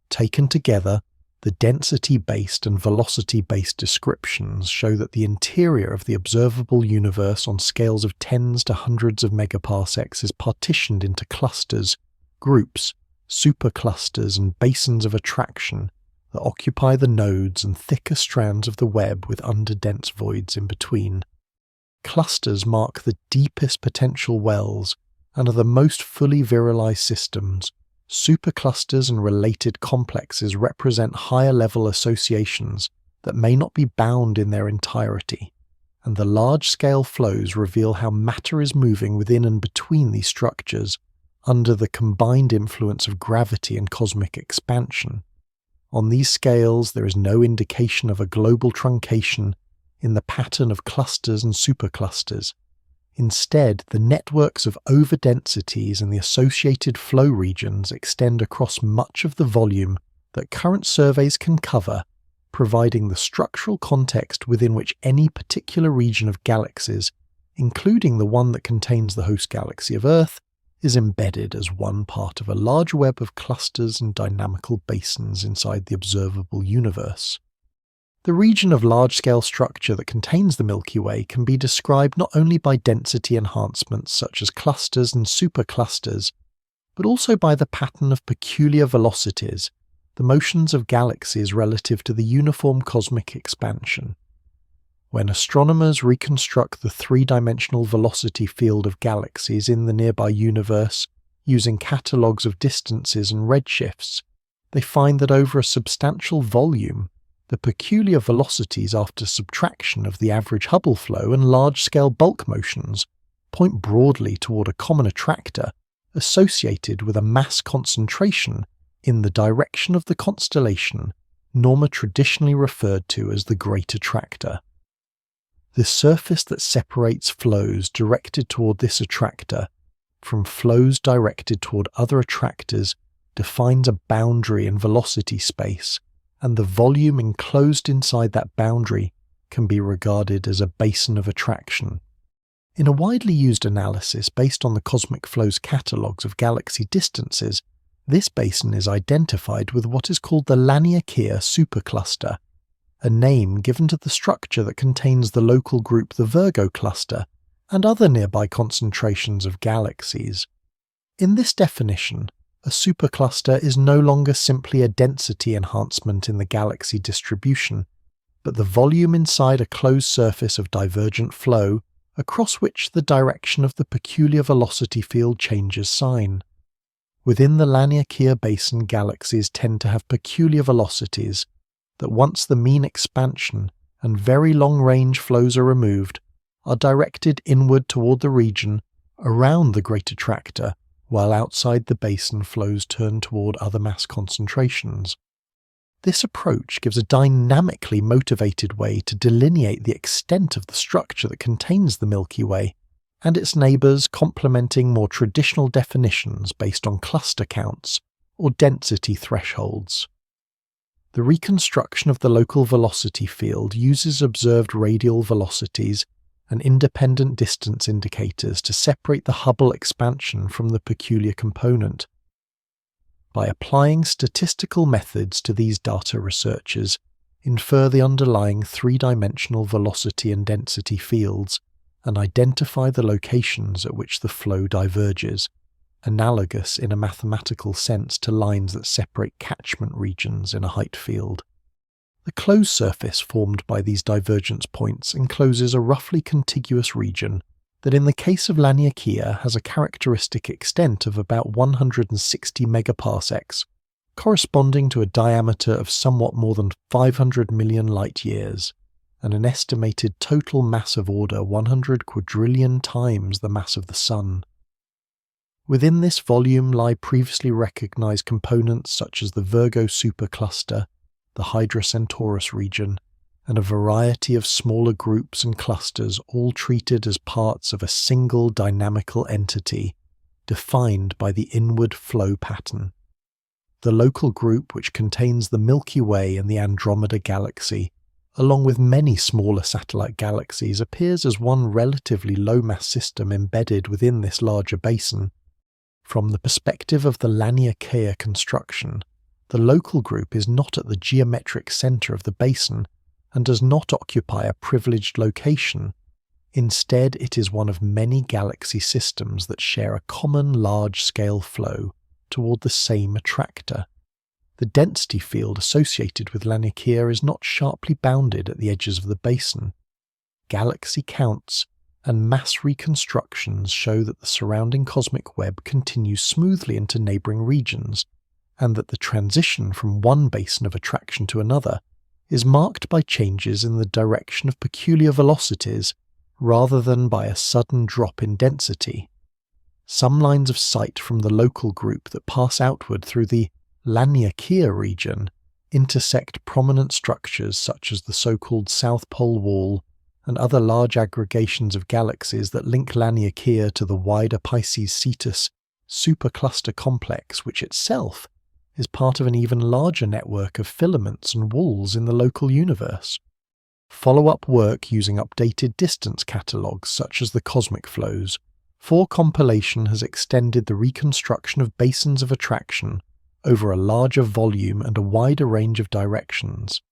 Taken together, the density-based and velocity-based descriptions show that the interior of the observable universe on scales of tens to hundreds of megaparsecs is partitioned into clusters, groups, superclusters and basins of attraction that occupy the nodes and thicker strands of the web with underdense voids in between. Clusters mark the deepest potential wells and are the most fully virialized systems. Superclusters and related complexes represent higher-level associations that may not be bound in their entirety, and the large-scale flows reveal how matter is moving within and between these structures under the combined influence of gravity and cosmic expansion. On these scales, there is no indication of a global truncation in the pattern of clusters and superclusters. Instead, the networks of overdensities and the associated flow regions extend across much of the volume that current surveys can cover, providing the structural context within which any particular region of galaxies, including the one that contains the host galaxy of Earth, is embedded as one part of a large web of clusters and dynamical basins inside the observable universe. The region of large-scale structure that contains the Milky Way can be described not only by density enhancements such as clusters and superclusters, but also by the pattern of peculiar velocities, the motions of galaxies relative to the uniform cosmic expansion. When astronomers reconstruct the three-dimensional velocity field of galaxies in the nearby universe using catalogues of distances and redshifts, they find that over a substantial volume, the peculiar velocities after subtraction of the average Hubble flow and large-scale bulk motions point broadly toward a common attractor associated with a mass concentration in the direction of the constellation Norma traditionally referred to as the Great Attractor. The surface that separates flows directed toward this attractor from flows directed toward other attractors defines a boundary in velocity space, and the volume enclosed inside that boundary can be regarded as a basin of attraction. In a widely used analysis based on the cosmic flows catalogues of galaxy distances, this basin is identified with what is called the Laniakea supercluster, a name given to the structure that contains the local group the Virgo cluster and other nearby concentrations of galaxies. In this definition, a supercluster is no longer simply a density enhancement in the galaxy distribution, but the volume inside a closed surface of divergent flow across which the direction of the peculiar velocity field changes sign. Within the Laniakea basin, galaxies tend to have peculiar velocities that, once the mean expansion and very long-range flows are removed, are directed inward toward the region around the Great Attractor, while outside the basin flows turn toward other mass concentrations. This approach gives a dynamically motivated way to delineate the extent of the structure that contains the Milky Way and its neighbours, complementing more traditional definitions based on cluster counts or density thresholds. The reconstruction of the local velocity field uses observed radial velocities and independent distance indicators to separate the Hubble expansion from the peculiar component. By applying statistical methods to these data, researchers infer the underlying three-dimensional velocity and density fields and identify the locations at which the flow diverges, analogous in a mathematical sense to lines that separate catchment regions in a height field. The closed surface formed by these divergence points encloses a roughly contiguous region that in the case of Laniakea has a characteristic extent of about 160 megaparsecs, corresponding to a diameter of somewhat more than 500 million light-years, and an estimated total mass of order 100 quadrillion times the mass of the Sun. Within this volume lie previously recognized components such as the Virgo supercluster, the Hydra Centaurus region, and a variety of smaller groups and clusters, all treated as parts of a single dynamical entity, defined by the inward flow pattern. The local group, which contains the Milky Way and the Andromeda Galaxy, along with many smaller satellite galaxies, appears as one relatively low-mass system embedded within this larger basin. From the perspective of the Laniakea construction, the local group is not at the geometric centre of the basin and does not occupy a privileged location. Instead, it is one of many galaxy systems that share a common large-scale flow toward the same attractor. The density field associated with Laniakea is not sharply bounded at the edges of the basin. Galaxy counts and mass reconstructions show that the surrounding cosmic web continues smoothly into neighbouring regions, and that the transition from one basin of attraction to another is marked by changes in the direction of peculiar velocities rather than by a sudden drop in density. Some lines of sight from the local group that pass outward through the Laniakea region intersect prominent structures such as the so-called South Pole Wall and other large aggregations of galaxies that link Laniakea to the wider Pisces-Cetus supercluster complex, which itself is part of an even larger network of filaments and walls in the local universe. Follow-up work using updated distance catalogues such as the cosmic flows for compilation has extended the reconstruction of basins of attraction over a larger volume and a wider range of directions.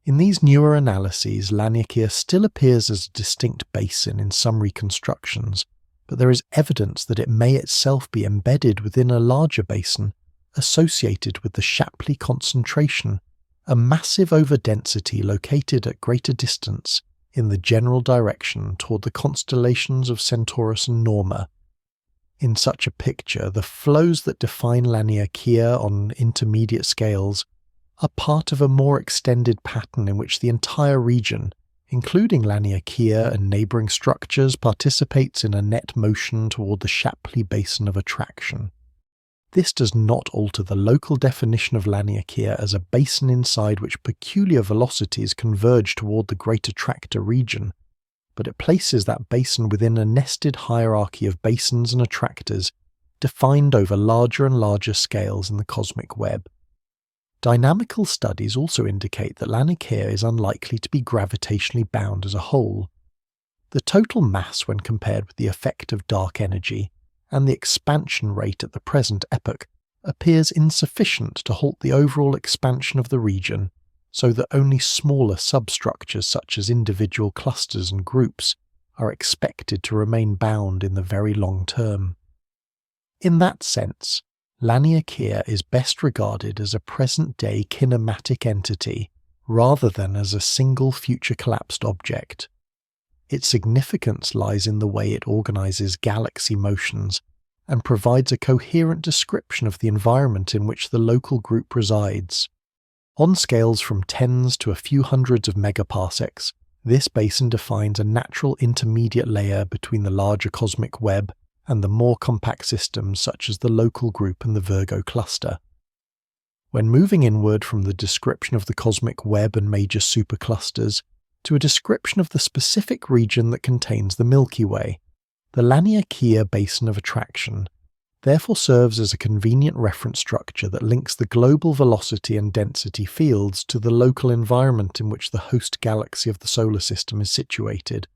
In these newer analyses, Laniakea still appears as a distinct basin in some reconstructions, but there is evidence that it may itself be embedded within a larger basin associated with the Shapley concentration, a massive overdensity located at greater distance in the general direction toward the constellations of Centaurus and Norma. In such a picture, the flows that define Laniakea on intermediate scales are part of a more extended pattern in which the entire region, including Laniakea and neighbouring structures, participates in a net motion toward the Shapley basin of attraction. This does not alter the local definition of Laniakea as a basin inside which peculiar velocities converge toward the great attractor region, but it places that basin within a nested hierarchy of basins and attractors defined over larger and larger scales in the cosmic web. Dynamical studies also indicate that Laniakea is unlikely to be gravitationally bound as a whole. The total mass when compared with the effect of dark energy and the expansion rate at the present epoch appears insufficient to halt the overall expansion of the region, so that only smaller substructures such as individual clusters and groups are expected to remain bound in the very long term. In that sense, Laniakea is best regarded as a present-day kinematic entity rather than as a single future-collapsed object. Its significance lies in the way it organizes galaxy motions and provides a coherent description of the environment in which the local group resides. On scales from tens to a few hundreds of megaparsecs, this basin defines a natural intermediate layer between the larger cosmic web and the more compact systems such as the local group and the Virgo cluster. When moving inward from the description of the cosmic web and major superclusters to a description of the specific region that contains the Milky Way, the Laniakea basin of attraction therefore serves as a convenient reference structure that links the global velocity and density fields to the local environment in which the host galaxy of the solar system is situated.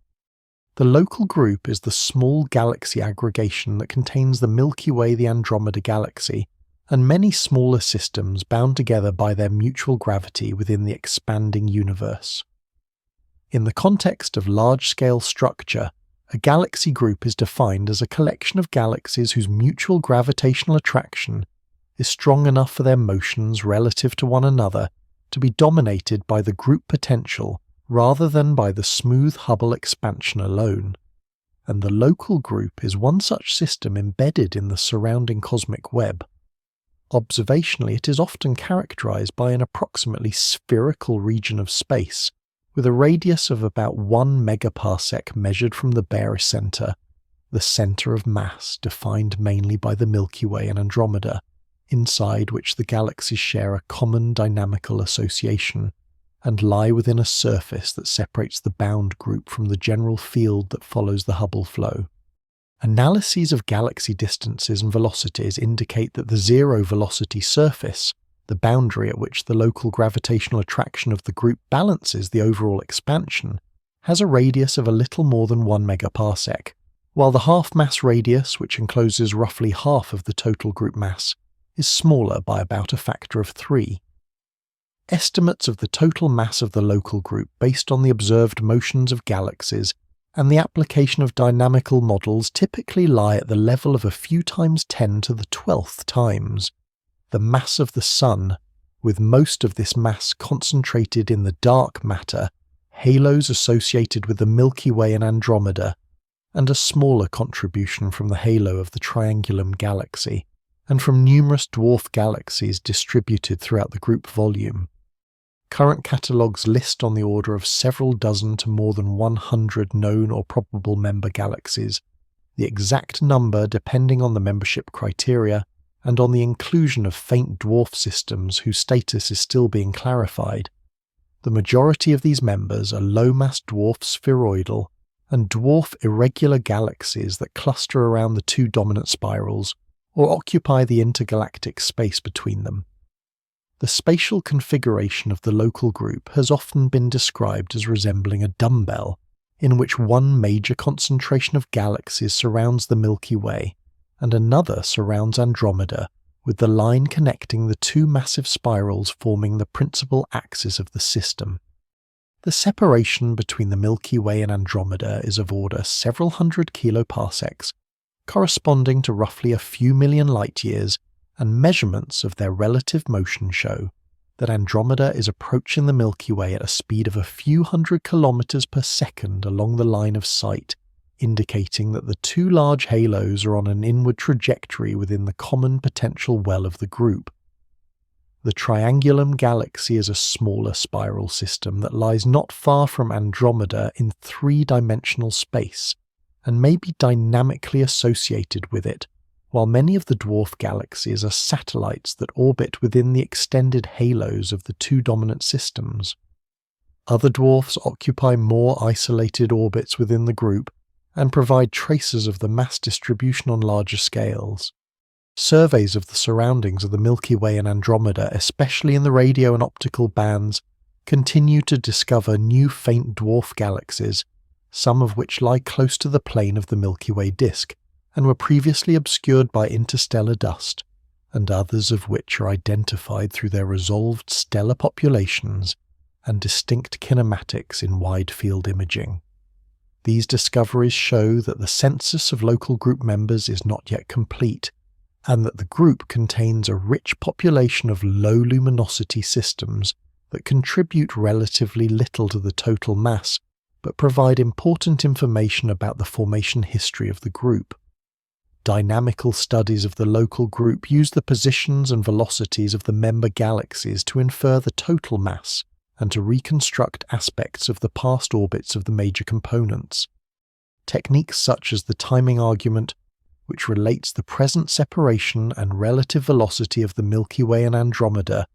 The local group is the small galaxy aggregation that contains the Milky Way, the Andromeda Galaxy, and many smaller systems bound together by their mutual gravity within the expanding universe. In the context of large-scale structure, a galaxy group is defined as a collection of galaxies whose mutual gravitational attraction is strong enough for their motions relative to one another to be dominated by the group potential rather than by the smooth Hubble expansion alone, and the local group is one such system embedded in the surrounding cosmic web. Observationally, it is often characterized by an approximately spherical region of space, with a radius of about 1 megaparsec measured from the barycenter, the center of mass defined mainly by the Milky Way and Andromeda, inside which the galaxies share a common dynamical association, and lie within a surface that separates the bound group from the general field that follows the Hubble flow. Analyses of galaxy distances and velocities indicate that the zero-velocity surface, the boundary at which the local gravitational attraction of the group balances the overall expansion, has a radius of a little more than 1 megaparsec, while the half-mass radius, which encloses roughly half of the total group mass, is smaller by about a factor of 3. Estimates of the total mass of the local group based on the observed motions of galaxies and the application of dynamical models typically lie at the level of a few times 10 to the 12th times the mass of the Sun, with most of this mass concentrated in the dark matter, halos associated with the Milky Way and Andromeda, and a smaller contribution from the halo of the Triangulum galaxy, and from numerous dwarf galaxies distributed throughout the group volume. Current catalogues list on the order of several dozen to more than 100 known or probable member galaxies, the exact number depending on the membership criteria and on the inclusion of faint dwarf systems whose status is still being clarified. The majority of these members are low-mass dwarf spheroidal and dwarf irregular galaxies that cluster around the two dominant spirals or occupy the intergalactic space between them. The spatial configuration of the local group has often been described as resembling a dumbbell, in which one major concentration of galaxies surrounds the Milky Way, and another surrounds Andromeda, with the line connecting the two massive spirals forming the principal axis of the system. The separation between the Milky Way and Andromeda is of order several hundred kiloparsecs, corresponding to roughly a few million light-years, and measurements of their relative motion show that Andromeda is approaching the Milky Way at a speed of a few hundred kilometers per second along the line of sight, indicating that the two large halos are on an inward trajectory within the common potential well of the group. The Triangulum Galaxy is a smaller spiral system that lies not far from Andromeda in three-dimensional space, and may be dynamically associated with it, while many of the dwarf galaxies are satellites that orbit within the extended halos of the two dominant systems. Other dwarfs occupy more isolated orbits within the group and provide traces of the mass distribution on larger scales. Surveys of the surroundings of the Milky Way and Andromeda, especially in the radio and optical bands, continue to discover new faint dwarf galaxies, some of which lie close to the plane of the Milky Way disk, and were previously obscured by interstellar dust, and others of which are identified through their resolved stellar populations and distinct kinematics in wide-field imaging. These discoveries show that the census of local group members is not yet complete, and that the group contains a rich population of low-luminosity systems that contribute relatively little to the total mass, but provide important information about the formation history of the group. Dynamical studies of the local group use the positions and velocities of the member galaxies to infer the total mass and to reconstruct aspects of the past orbits of the major components. Techniques such as the timing argument, which relates the present separation and relative velocity of the Milky Way and Andromeda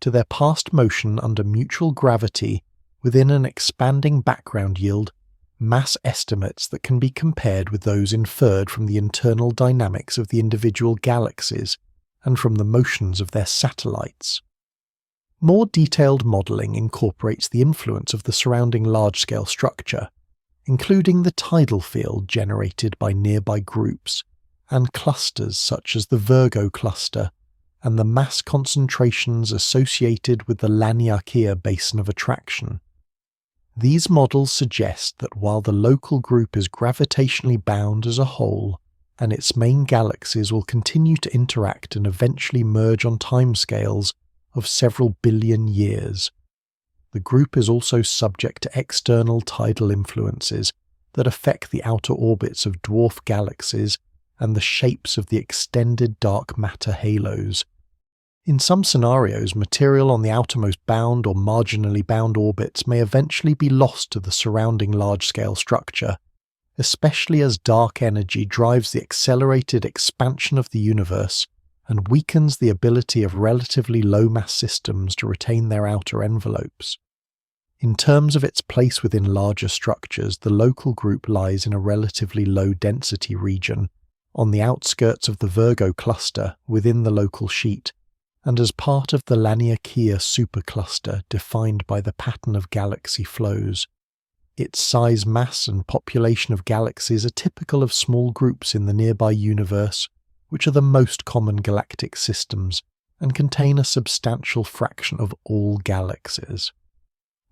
to their past motion under mutual gravity within an expanding background, yield mass estimates that can be compared with those inferred from the internal dynamics of the individual galaxies and from the motions of their satellites. More detailed modelling incorporates the influence of the surrounding large-scale structure, including the tidal field generated by nearby groups, and clusters such as the Virgo cluster, and the mass concentrations associated with the Laniakea basin of attraction. These models suggest that while the local group is gravitationally bound as a whole, and its main galaxies will continue to interact and eventually merge on timescales of several billion years, the group is also subject to external tidal influences that affect the outer orbits of dwarf galaxies and the shapes of the extended dark matter halos. In some scenarios, material on the outermost bound or marginally bound orbits may eventually be lost to the surrounding large-scale structure, especially as dark energy drives the accelerated expansion of the universe and weakens the ability of relatively low-mass systems to retain their outer envelopes. In terms of its place within larger structures, the local group lies in a relatively low-density region, on the outskirts of the Virgo cluster within the local sheet, and as part of the Laniakea supercluster defined by the pattern of galaxy flows. Its size, mass, and population of galaxies are typical of small groups in the nearby universe, which are the most common galactic systems, and contain a substantial fraction of all galaxies.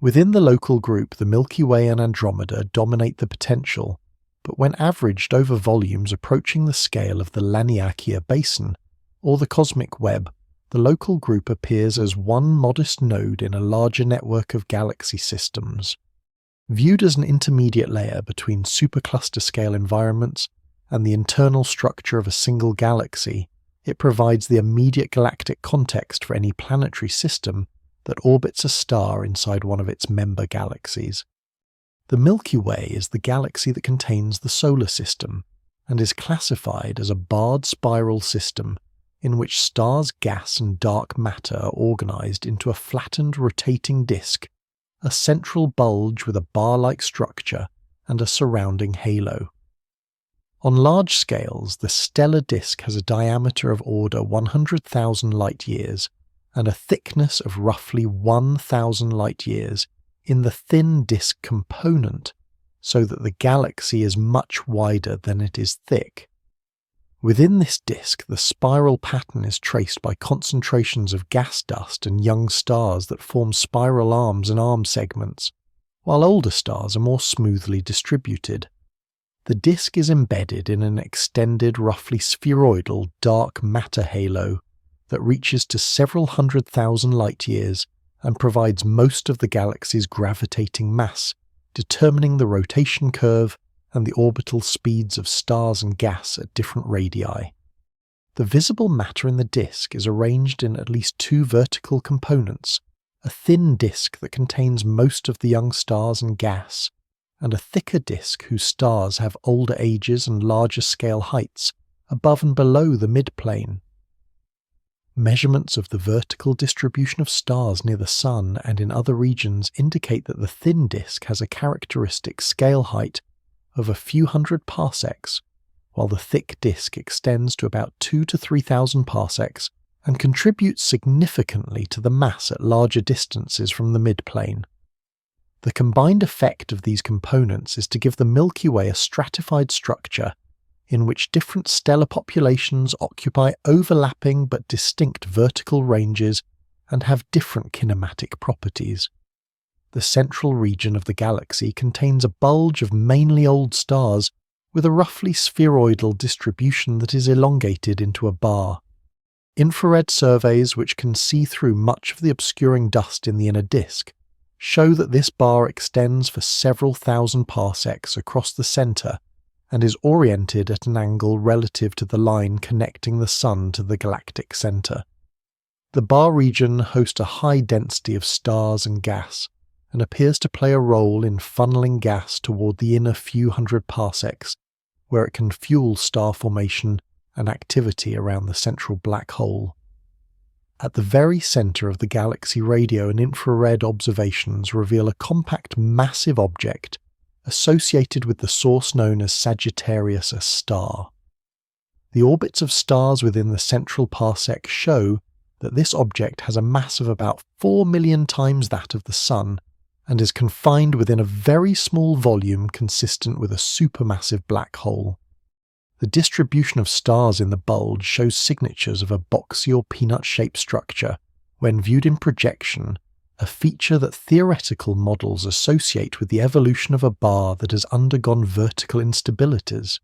Within the local group, the Milky Way and Andromeda dominate the potential, but when averaged over volumes approaching the scale of the Laniakea basin, or the cosmic web, the local group appears as one modest node in a larger network of galaxy systems. Viewed as an intermediate layer between supercluster-scale environments and the internal structure of a single galaxy, it provides the immediate galactic context for any planetary system that orbits a star inside one of its member galaxies. The Milky Way is the galaxy that contains the solar system and is classified as a barred spiral system in which stars, gas and dark matter are organized into a flattened rotating disk, a central bulge with a bar-like structure and a surrounding halo. On large scales, the stellar disk has a diameter of order 100,000 light-years and a thickness of roughly 1,000 light-years in the thin disk component, so that the galaxy is much wider than it is thick. Within this disk, the spiral pattern is traced by concentrations of gas dust and young stars that form spiral arms and arm segments, while older stars are more smoothly distributed. The disk is embedded in an extended, roughly spheroidal dark matter halo that reaches to several 100,000 light-years and provides most of the galaxy's gravitating mass, determining the rotation curve and the orbital speeds of stars and gas at different radii. The visible matter in the disk is arranged in at least two vertical components, a thin disk that contains most of the young stars and gas, and a thicker disk whose stars have older ages and larger scale heights above and below the midplane. Measurements of the vertical distribution of stars near the Sun and in other regions indicate that the thin disk has a characteristic scale height of a few hundred parsecs, while the thick disk extends to about 2,000 to 3,000 parsecs and contributes significantly to the mass at larger distances from the midplane. The combined effect of these components is to give the Milky Way a stratified structure in which different stellar populations occupy overlapping but distinct vertical ranges and have different kinematic properties. The central region of the galaxy contains a bulge of mainly old stars with a roughly spheroidal distribution that is elongated into a bar. Infrared surveys, which can see through much of the obscuring dust in the inner disk, show that this bar extends for several thousand parsecs across the center and is oriented at an angle relative to the line connecting the Sun to the galactic center. The bar region hosts a high density of stars and gas, and appears to play a role in funneling gas toward the inner few hundred parsecs, where it can fuel star formation and activity around the central black hole. At the very center of the galaxy, radio and infrared observations reveal a compact, massive object associated with the source known as Sagittarius, a star. The orbits of stars within the central parsec show that this object has a mass of about 4 million times that of the Sun and is confined within a very small volume consistent with a supermassive black hole. The distribution of stars in the bulge shows signatures of a boxy or peanut-shaped structure when viewed in projection, a feature that theoretical models associate with the evolution of a bar that has undergone vertical instabilities.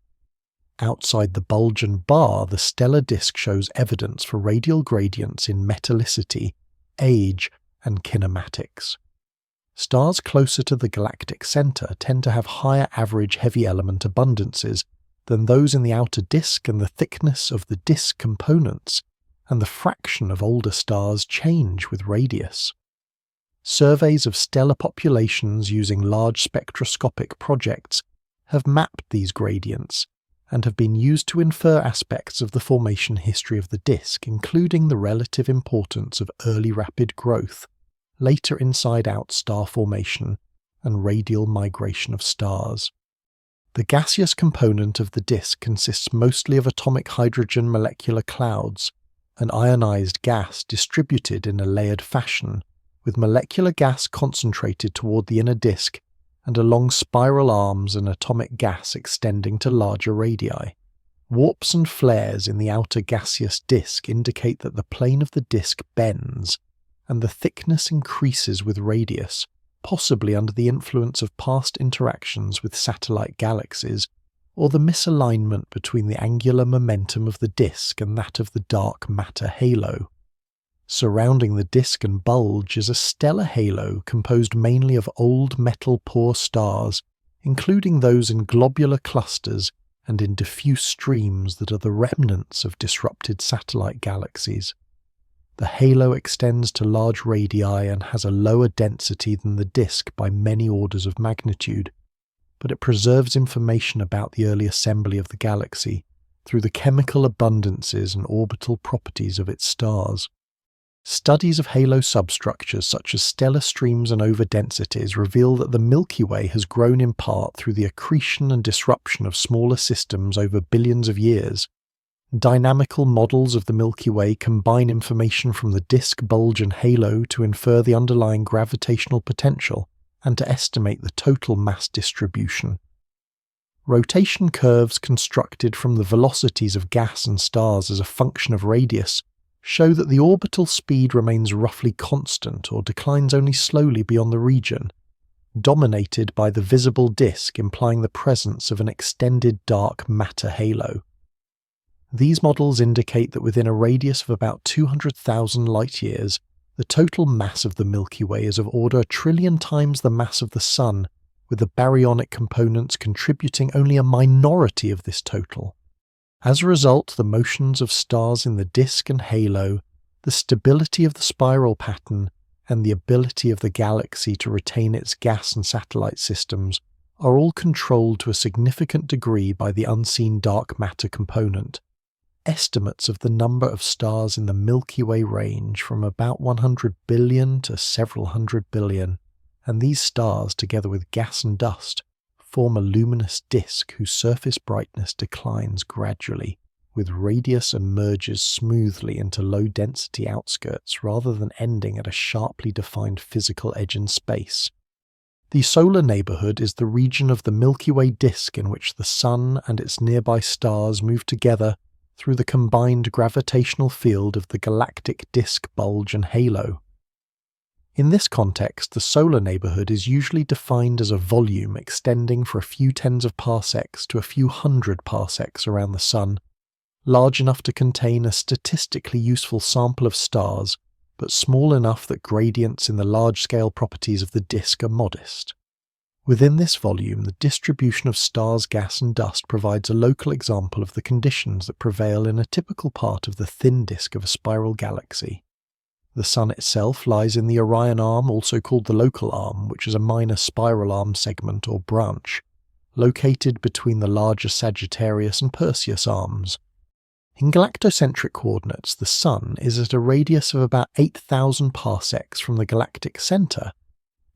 Outside the bulge and bar, the stellar disk shows evidence for radial gradients in metallicity, age, and kinematics. Stars closer to the galactic center tend to have higher average heavy element abundances than those in the outer disk, and the thickness of the disk components and the fraction of older stars change with radius. Surveys of stellar populations using large spectroscopic projects have mapped these gradients and have been used to infer aspects of the formation history of the disk, including the relative importance of early rapid growth, later inside-out star formation, and radial migration of stars. The gaseous component of the disk consists mostly of atomic hydrogen molecular clouds, and ionized gas distributed in a layered fashion, with molecular gas concentrated toward the inner disk and along spiral arms and atomic gas extending to larger radii. Warps and flares in the outer gaseous disk indicate that the plane of the disk bends, and the thickness increases with radius, possibly under the influence of past interactions with satellite galaxies, or the misalignment between the angular momentum of the disk and that of the dark matter halo. Surrounding the disk and bulge is a stellar halo composed mainly of old metal-poor stars, including those in globular clusters and in diffuse streams that are the remnants of disrupted satellite galaxies. the halo extends to large radii and has a lower density than the disk by many orders of magnitude, but it preserves information about the early assembly of the galaxy through the chemical abundances and orbital properties of its stars. Studies of halo substructures such as stellar streams and overdensities reveal that the Milky Way has grown in part through the accretion and disruption of smaller systems over billions of years. Dynamical models of the Milky Way combine information from the disk, bulge and halo to infer the underlying gravitational potential and to estimate the total mass distribution. Rotation curves constructed from the velocities of gas and stars as a function of radius show that the orbital speed remains roughly constant or declines only slowly beyond the region, dominated by the visible disk, implying the presence of an extended dark matter halo. These models indicate that within a radius of about 200,000 light-years, the total mass of the Milky Way is of order 1 trillion times the mass of the Sun, with the baryonic components contributing only a minority of this total. As a result, the motions of stars in the disk and halo, the stability of the spiral pattern, and the ability of the galaxy to retain its gas and satellite systems are all controlled to a significant degree by the unseen dark matter component. Estimates of the number of stars in the Milky Way range from about 100 billion to several hundred billion, and these stars, together with gas and dust, form a luminous disk whose surface brightness declines gradually, with radius and merges smoothly into low-density outskirts rather than ending at a sharply defined physical edge in space. The solar neighbourhood is the region of the Milky Way disk in which the Sun and its nearby stars move together through the combined gravitational field of the galactic disk, bulge and halo. In this context, the solar neighbourhood is usually defined as a volume extending for a few tens of parsecs to a few hundred parsecs around the Sun, large enough to contain a statistically useful sample of stars, but small enough that gradients in the large-scale properties of the disk are modest. Within this volume, the distribution of stars, gas and dust provides a local example of the conditions that prevail in a typical part of the thin disk of a spiral galaxy. The Sun itself lies in the Orion arm, also called the local arm, which is a minor spiral arm segment or branch, located between the larger Sagittarius and Perseus arms. In galactocentric coordinates, the Sun is at a radius of about 8,000 parsecs from the galactic centre,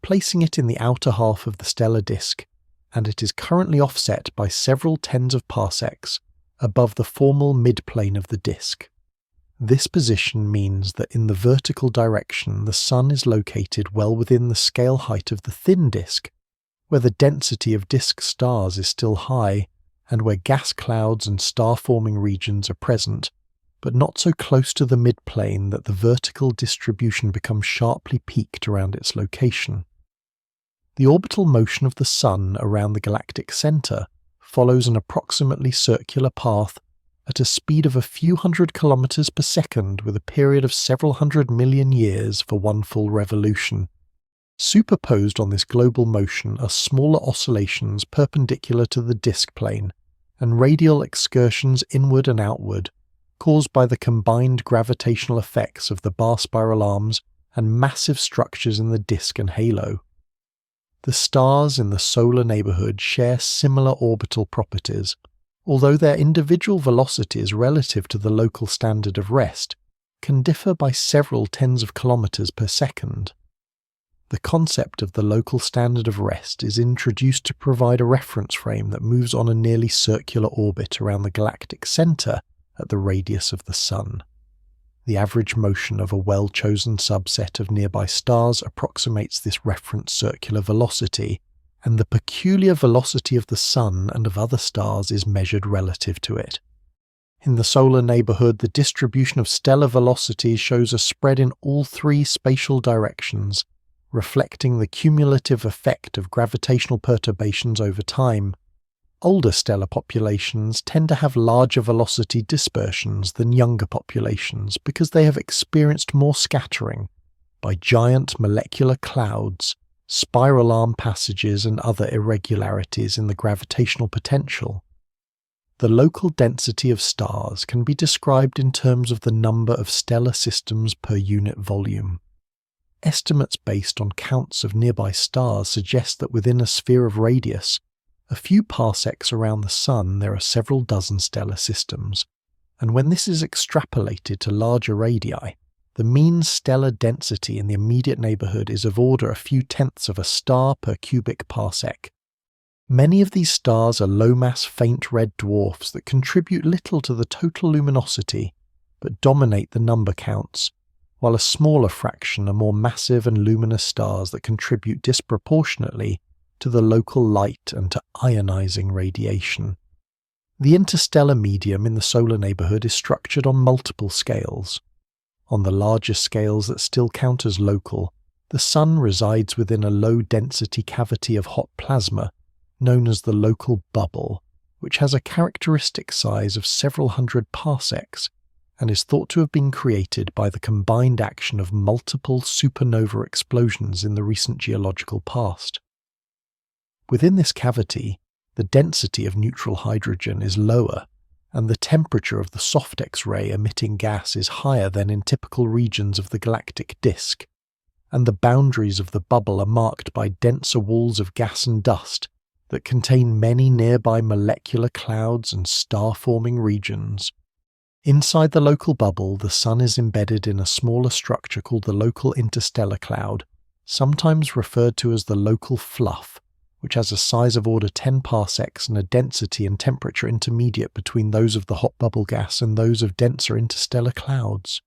placing it in the outer half of the stellar disk, and it is currently offset by several tens of parsecs above the formal midplane of the disk. This position means that in the vertical direction the Sun is located well within the scale height of the thin disk, where the density of disk stars is still high, and where gas clouds and star-forming regions are present, but not so close to the midplane that the vertical distribution becomes sharply peaked around its location. The orbital motion of the Sun around the galactic centre follows an approximately circular path at a speed of a few hundred kilometers per second with a period of several 100 million years for one full revolution. Superposed on this global motion are smaller oscillations perpendicular to the disk plane and radial excursions inward and outward, caused by the combined gravitational effects of the bar spiral arms and massive structures in the disk and halo. The stars in the solar neighbourhood share similar orbital properties, although their individual velocities relative to the local standard of rest can differ by several tens of kilometers per second. The concept of the local standard of rest is introduced to provide a reference frame that moves on a nearly circular orbit around the galactic centre at the radius of the Sun. The average motion of a well-chosen subset of nearby stars approximates this reference circular velocity, and the peculiar velocity of the Sun and of other stars is measured relative to it. In the solar neighbourhood, the distribution of stellar velocities shows a spread in all three spatial directions, reflecting the cumulative effect of gravitational perturbations over time. Older stellar populations tend to have larger velocity dispersions than younger populations because they have experienced more scattering by giant molecular clouds, spiral arm passages and other irregularities in the gravitational potential. the local density of stars can be described in terms of the number of stellar systems per unit volume. Estimates based on counts of nearby stars suggest that within a sphere of radius, a few parsecs around the Sun, there are several dozen stellar systems, and when this is extrapolated to larger radii, the mean stellar density in the immediate neighbourhood is of order a few tenths of a star per cubic parsec. Many of these stars are low-mass faint red dwarfs that contribute little to the total luminosity, but dominate the number counts, while a smaller fraction are more massive and luminous stars that contribute disproportionately to the local light and to ionizing radiation. The interstellar medium in the solar neighbourhood is structured on multiple scales. On the larger scales that still count as local, the Sun resides within a low-density cavity of hot plasma known as the local bubble, which has a characteristic size of several hundred parsecs and is thought to have been created by the combined action of multiple supernova explosions in the recent geological past. Within this cavity, the density of neutral hydrogen is lower, and the temperature of the soft X-ray emitting gas is higher than in typical regions of the galactic disk, and the boundaries of the bubble are marked by denser walls of gas and dust that contain many nearby molecular clouds and star-forming regions. Inside the local bubble, the Sun is embedded in a smaller structure called the local interstellar cloud, sometimes referred to as the local fluff, which has a size of order 10 parsecs and a density and temperature intermediate between those of the hot bubble gas and those of denser interstellar clouds.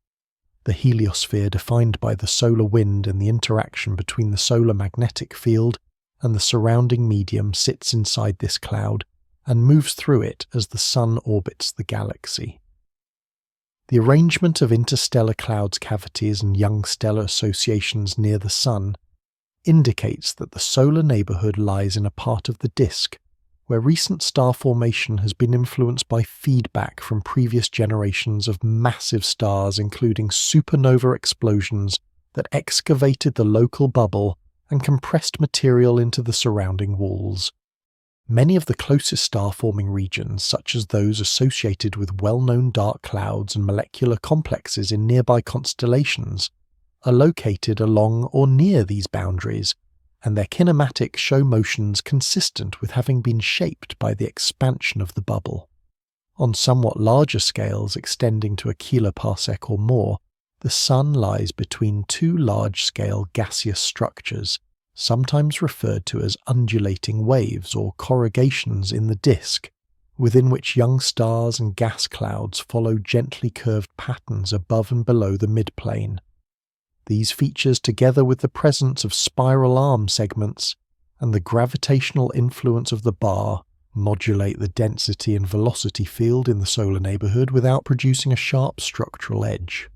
The heliosphere, defined by the solar wind and the interaction between the solar magnetic field and the surrounding medium, sits inside this cloud and moves through it as the Sun orbits the galaxy. The arrangement of interstellar clouds cavities and young stellar associations near the Sun indicates that the solar neighbourhood lies in a part of the disk where recent star formation has been influenced by feedback from previous generations of massive stars, including supernova explosions that excavated the local bubble and compressed material into the surrounding walls. Many of the closest star-forming regions, such as those associated with well-known dark clouds and molecular complexes in nearby constellations, are located along or near these boundaries, and their kinematics show motions consistent with having been shaped by the expansion of the bubble. On somewhat larger scales extending to a kiloparsec or more, the Sun lies between two large-scale gaseous structures, sometimes referred to as undulating waves or corrugations in the disk, within which young stars and gas clouds follow gently curved patterns above and below the midplane. These features, together with the presence of spiral arm segments and the gravitational influence of the bar, modulate the density and velocity field in the solar neighbourhood without producing a sharp structural edge.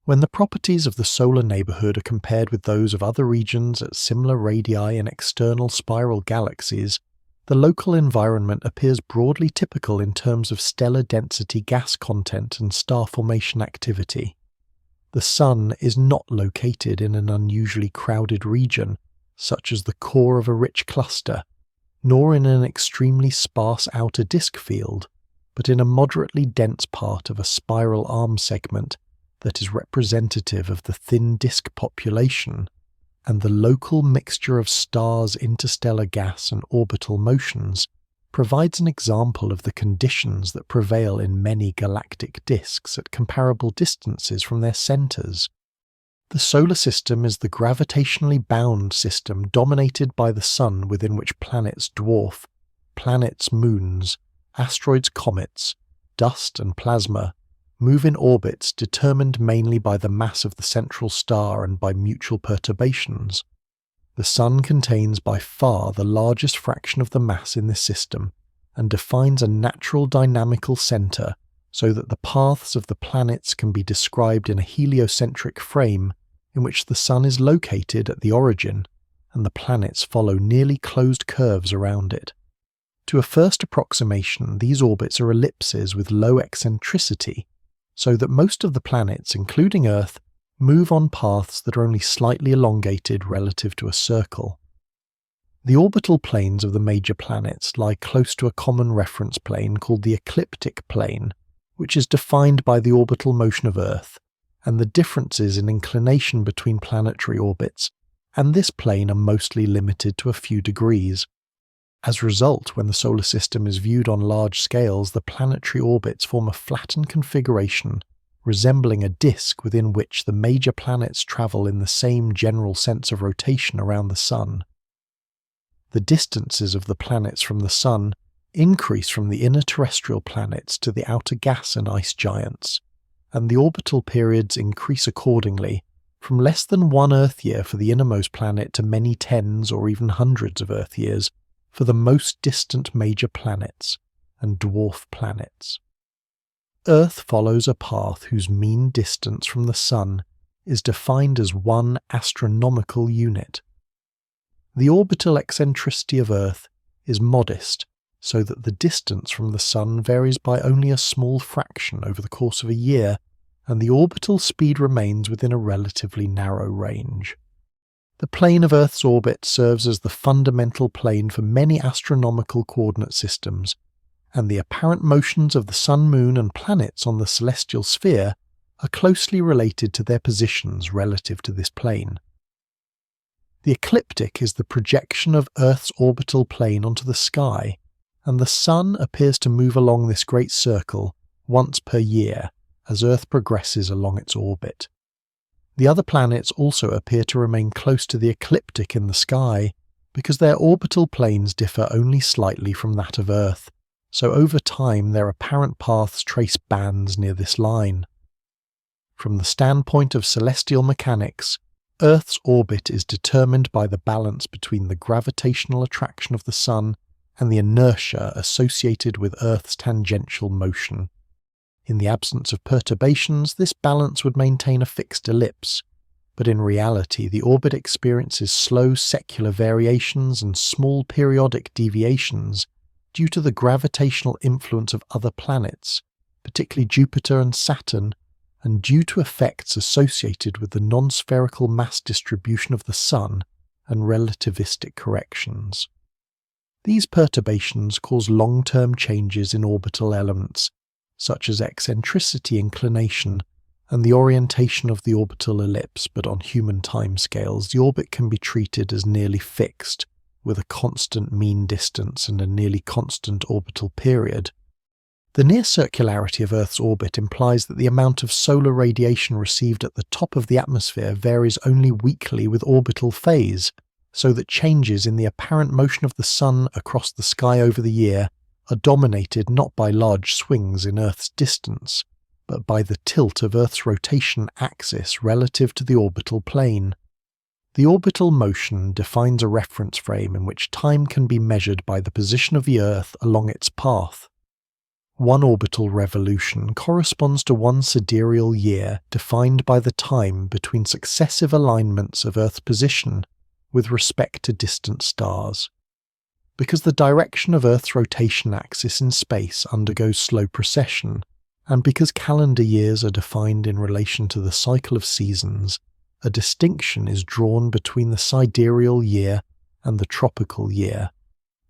When the properties of the solar neighbourhood are compared with those of other regions at similar radii in external spiral galaxies, the local environment appears broadly typical in terms of stellar density, gas content, and star formation activity. The Sun is not located in an unusually crowded region, such as the core of a rich cluster, nor in an extremely sparse outer disk field, but in a moderately dense part of a spiral arm segment that is representative of the thin disk population, and the local mixture of stars, interstellar gas, and orbital motions provides an example of the conditions that prevail in many galactic disks at comparable distances from their centres. The solar system is the gravitationally bound system dominated by the Sun, within which planets dwarf, planets moons, asteroids comets, dust and plasma move in orbits determined mainly by the mass of the central star and by mutual perturbations. The Sun contains by far the largest fraction of the mass in this system and defines a natural dynamical centre so that the paths of the planets can be described in a heliocentric frame in which the Sun is located at the origin and the planets follow nearly closed curves around it. To a first approximation, these orbits are ellipses with low eccentricity, so that most of the planets, including Earth, move on paths that are only slightly elongated relative to a circle. The orbital planes of the major planets lie close to a common reference plane called the ecliptic plane, which is defined by the orbital motion of Earth and the differences in inclination between planetary orbits, and this plane are mostly limited to a few degrees. As a result, when the solar system is viewed on large scales, the planetary orbits form a flattened configuration resembling a disk within which the major planets travel in the same general sense of rotation around the Sun. The distances of the planets from the Sun increase from the inner terrestrial planets to the outer gas and ice giants, and the orbital periods increase accordingly, from less than 1 Earth year for the innermost planet to many tens or even hundreds of Earth years for the most distant major planets and dwarf planets. Earth follows a path whose mean distance from the Sun is defined as 1 astronomical unit. The orbital eccentricity of Earth is modest, so that the distance from the Sun varies by only a small fraction over the course of a year, and the orbital speed remains within a relatively narrow range. The plane of Earth's orbit serves as the fundamental plane for many astronomical coordinate systems, and the apparent motions of the Sun, Moon, and planets on the celestial sphere are closely related to their positions relative to this plane. The ecliptic is the projection of Earth's orbital plane onto the sky, and the Sun appears to move along this great circle once per year as Earth progresses along its orbit. The other planets also appear to remain close to the ecliptic in the sky because their orbital planes differ only slightly from that of Earth, so over time their apparent paths trace bands near this line. From the standpoint of celestial mechanics, Earth's orbit is determined by the balance between the gravitational attraction of the Sun and the inertia associated with Earth's tangential motion. In the absence of perturbations, this balance would maintain a fixed ellipse, but in reality the orbit experiences slow secular variations and small periodic deviations due to the gravitational influence of other planets, particularly Jupiter and Saturn, and due to effects associated with the non-spherical mass distribution of the Sun and relativistic corrections. These perturbations cause long-term changes in orbital elements, such as eccentricity inclination and the orientation of the orbital ellipse, but on human timescales the orbit can be treated as nearly fixed, with a constant mean distance and a nearly constant orbital period. The near circularity of Earth's orbit implies that the amount of solar radiation received at the top of the atmosphere varies only weakly with orbital phase, so that changes in the apparent motion of the Sun across the sky over the year are dominated not by large swings in Earth's distance, but by the tilt of Earth's rotation axis relative to the orbital plane. The orbital motion defines a reference frame in which time can be measured by the position of the Earth along its path. 1 orbital revolution corresponds to 1 sidereal year defined by the time between successive alignments of Earth's position with respect to distant stars. Because the direction of Earth's rotation axis in space undergoes slow precession, and because calendar years are defined in relation to the cycle of seasons, a distinction is drawn between the sidereal year and the tropical year,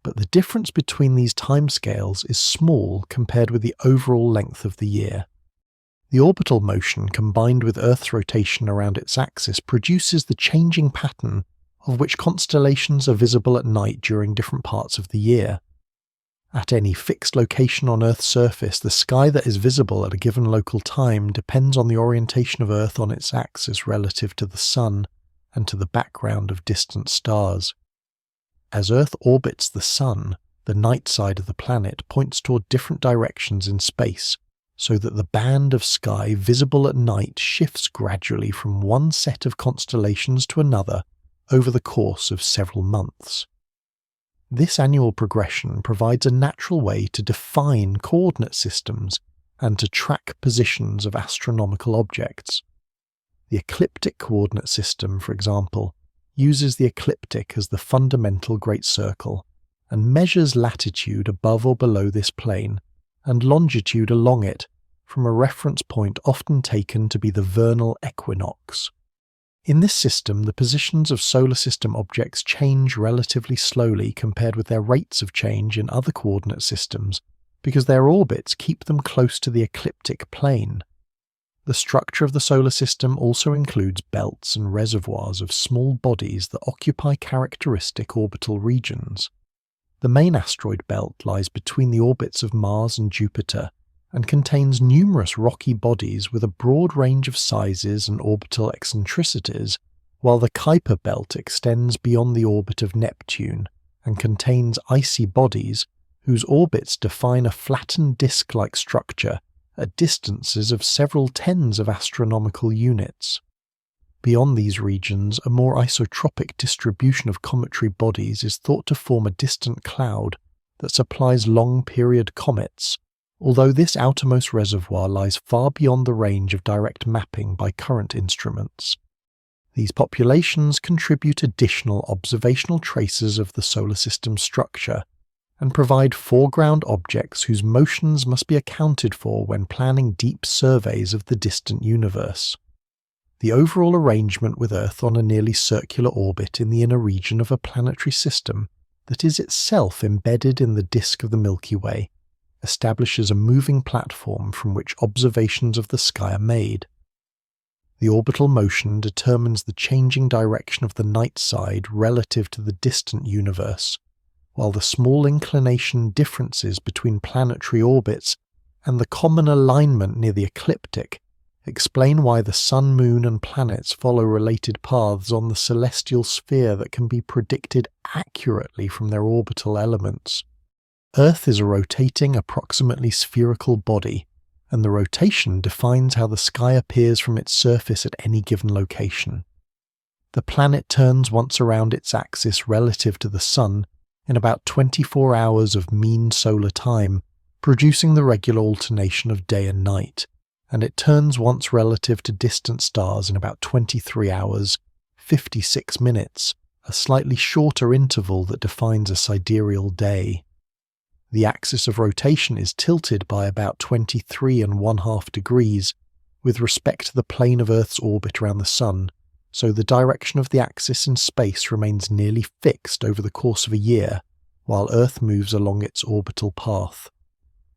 but the difference between these timescales is small compared with the overall length of the year. The orbital motion combined with Earth's rotation around its axis produces the changing pattern of which constellations are visible at night during different parts of the year. At any fixed location on Earth's surface, the sky that is visible at a given local time depends on the orientation of Earth on its axis relative to the Sun and to the background of distant stars. As Earth orbits the Sun, the night side of the planet points toward different directions in space, so that the band of sky visible at night shifts gradually from one set of constellations to another over the course of several months. This annual progression provides a natural way to define coordinate systems and to track positions of astronomical objects. The ecliptic coordinate system, for example, uses the ecliptic as the fundamental great circle and measures latitude above or below this plane and longitude along it from a reference point often taken to be the vernal equinox. In this system, the positions of solar system objects change relatively slowly compared with their rates of change in other coordinate systems because their orbits keep them close to the ecliptic plane. The structure of the solar system also includes belts and reservoirs of small bodies that occupy characteristic orbital regions. The main asteroid belt lies between the orbits of Mars and Jupiter and contains numerous rocky bodies with a broad range of sizes and orbital eccentricities, while the Kuiper belt extends beyond the orbit of Neptune and contains icy bodies whose orbits define a flattened disk-like structure at distances of several tens of astronomical units. Beyond these regions, a more isotropic distribution of cometary bodies is thought to form a distant cloud that supplies long-period comets, although this outermost reservoir lies far beyond the range of direct mapping by current instruments. These populations contribute additional observational traces of the solar system's structure and provide foreground objects whose motions must be accounted for when planning deep surveys of the distant universe. The overall arrangement with Earth on a nearly circular orbit in the inner region of a planetary system that is itself embedded in the disk of the Milky Way establishes a moving platform from which observations of the sky are made. The orbital motion determines the changing direction of the night side relative to the distant universe, while the small inclination differences between planetary orbits and the common alignment near the ecliptic explain why the Sun, Moon, and planets follow related paths on the celestial sphere that can be predicted accurately from their orbital elements. Earth is a rotating, approximately spherical body, and the rotation defines how the sky appears from its surface at any given location. The planet turns once around its axis relative to the Sun in about 24 hours of mean solar time, producing the regular alternation of day and night, and it turns once relative to distant stars in about 23 hours, 56 minutes, a slightly shorter interval that defines a sidereal day. The axis of rotation is tilted by about 23½ degrees with respect to the plane of Earth's orbit around the Sun, so the direction of the axis in space remains nearly fixed over the course of a year, while Earth moves along its orbital path.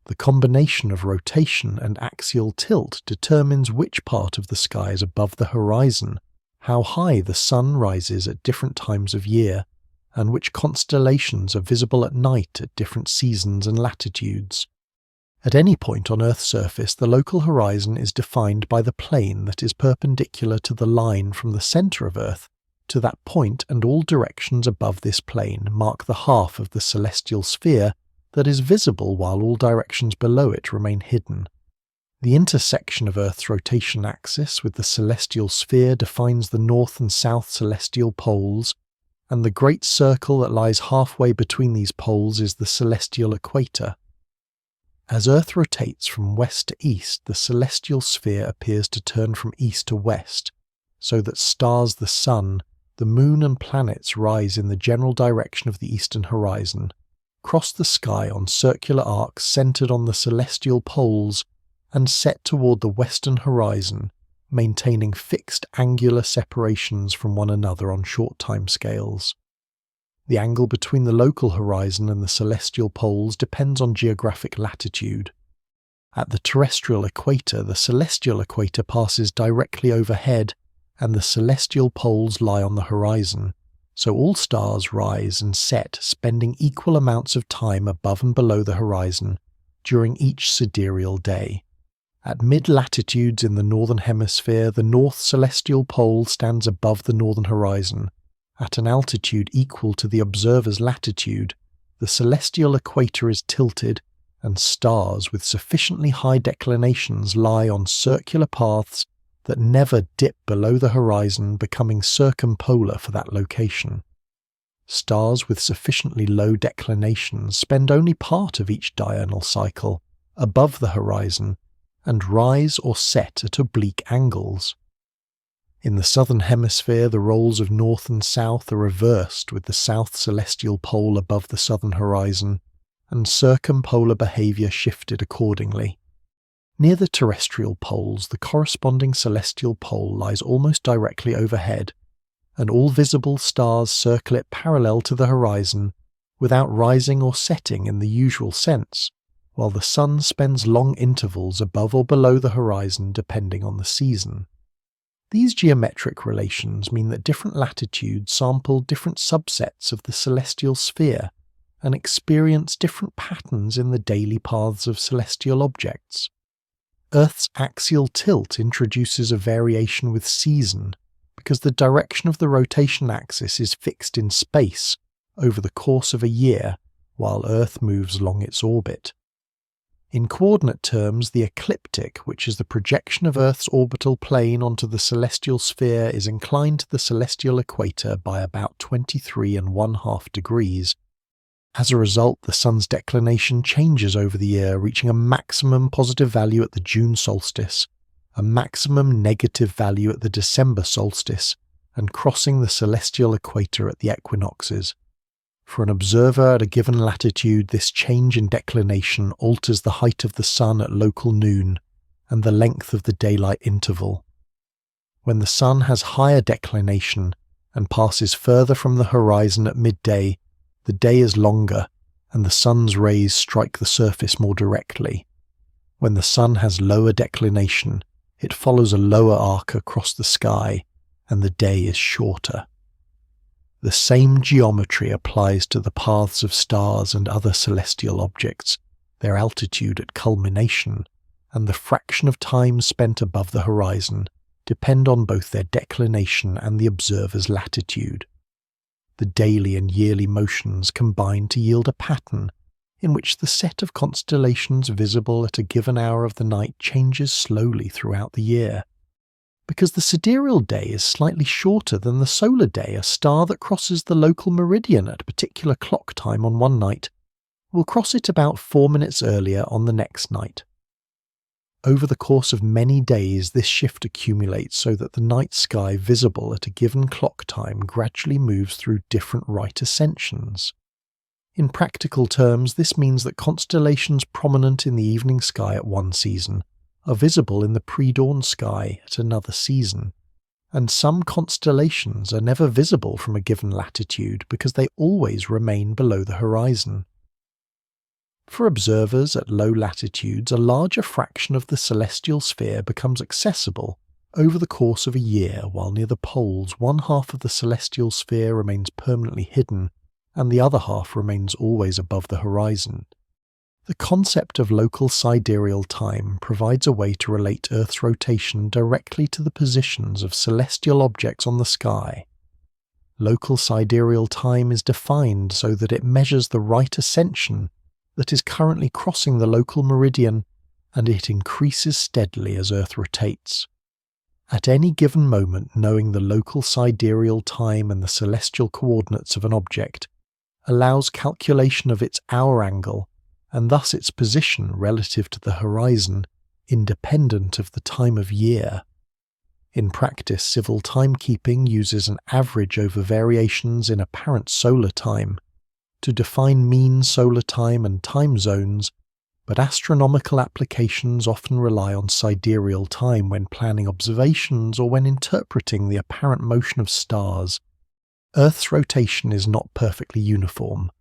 The combination of rotation and axial tilt determines which part of the sky is above the horizon, how high the Sun rises at different times of year, and which constellations are visible at night at different seasons and latitudes. At any point on Earth's surface, the local horizon is defined by the plane that is perpendicular to the line from the centre of Earth to that point, and all directions above this plane mark the half of the celestial sphere that is visible while all directions below it remain hidden. The intersection of Earth's rotation axis with the celestial sphere defines the north and south celestial poles, and the great circle that lies halfway between these poles is the celestial equator. As Earth rotates from west to east, the celestial sphere appears to turn from east to west, so that stars, the Sun, the Moon, and planets rise in the general direction of the eastern horizon, cross the sky on circular arcs centered on the celestial poles, and set toward the western horizon, maintaining fixed angular separations from one another on short timescales. The angle between the local horizon and the celestial poles depends on geographic latitude. At the terrestrial equator, the celestial equator passes directly overhead, and the celestial poles lie on the horizon, so all stars rise and set, spending equal amounts of time above and below the horizon during each sidereal day. At mid-latitudes in the northern hemisphere, the north celestial pole stands above the northern horizon. At an altitude equal to the observer's latitude, the celestial equator is tilted, and stars with sufficiently high declinations lie on circular paths that never dip below the horizon, becoming circumpolar for that location. Stars with sufficiently low declinations spend only part of each diurnal cycle above the horizon, and rise or set at oblique angles. In the southern hemisphere, the roles of north and south are reversed, with the south celestial pole above the southern horizon, and circumpolar behaviour shifted accordingly. Near the terrestrial poles, the corresponding celestial pole lies almost directly overhead, and all visible stars circle it parallel to the horizon without rising or setting in the usual sense, while the sun spends long intervals above or below the horizon depending on the season. These geometric relations mean that different latitudes sample different subsets of the celestial sphere and experience different patterns in the daily paths of celestial objects. Earth's axial tilt introduces a variation with season because the direction of the rotation axis is fixed in space over the course of a year while Earth moves along its orbit. In coordinate terms, the ecliptic, which is the projection of Earth's orbital plane onto the celestial sphere, is inclined to the celestial equator by about 23½ degrees. As a result, the Sun's declination changes over the year, reaching a maximum positive value at the June solstice, a maximum negative value at the December solstice, and crossing the celestial equator at the equinoxes. For an observer at a given latitude, this change in declination alters the height of the Sun at local noon and the length of the daylight interval. When the Sun has higher declination and passes further from the horizon at midday, the day is longer and the Sun's rays strike the surface more directly. When the Sun has lower declination, it follows a lower arc across the sky and the day is shorter. The same geometry applies to the paths of stars and other celestial objects, their altitude at culmination, and the fraction of time spent above the horizon depend on both their declination and the observer's latitude. The daily and yearly motions combine to yield a pattern in which the set of constellations visible at a given hour of the night changes slowly throughout the year. Because the sidereal day is slightly shorter than the solar day, a star that crosses the local meridian at a particular clock time on one night will cross it about 4 minutes earlier on the next night. Over the course of many days, this shift accumulates so that the night sky visible at a given clock time gradually moves through different right ascensions. In practical terms, this means that constellations prominent in the evening sky at one season are visible in the pre-dawn sky at another season, and some constellations are never visible from a given latitude because they always remain below the horizon. For observers at low latitudes, a larger fraction of the celestial sphere becomes accessible over the course of a year, while near the poles one half of the celestial sphere remains permanently hidden and the other half remains always above the horizon. The concept of local sidereal time provides a way to relate Earth's rotation directly to the positions of celestial objects on the sky. Local sidereal time is defined so that it measures the right ascension that is currently crossing the local meridian, and it increases steadily as Earth rotates. At any given moment, knowing the local sidereal time and the celestial coordinates of an object allows calculation of its hour angle and thus its position relative to the horizon, independent of the time of year. In practice, civil timekeeping uses an average over variations in apparent solar time to define mean solar time and time zones, but astronomical applications often rely on sidereal time when planning observations or when interpreting the apparent motion of stars. Earth's rotation is not perfectly uniform.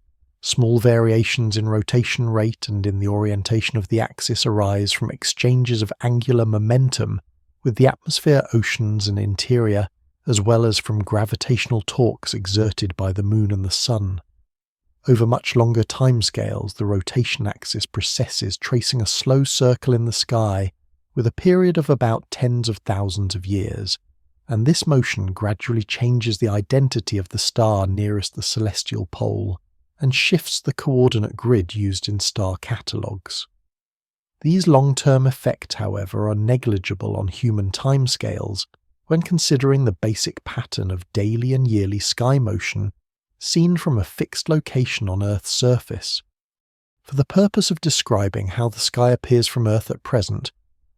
Small variations in rotation rate and in the orientation of the axis arise from exchanges of angular momentum with the atmosphere, oceans, and interior, as well as from gravitational torques exerted by the Moon and the Sun. Over much longer timescales, the rotation axis precesses, tracing a slow circle in the sky with a period of about tens of thousands of years, and this motion gradually changes the identity of the star nearest the celestial pole and shifts the coordinate grid used in star catalogues. These long-term effects, however, are negligible on human timescales when considering the basic pattern of daily and yearly sky motion seen from a fixed location on Earth's surface. For the purpose of describing how the sky appears from Earth at present,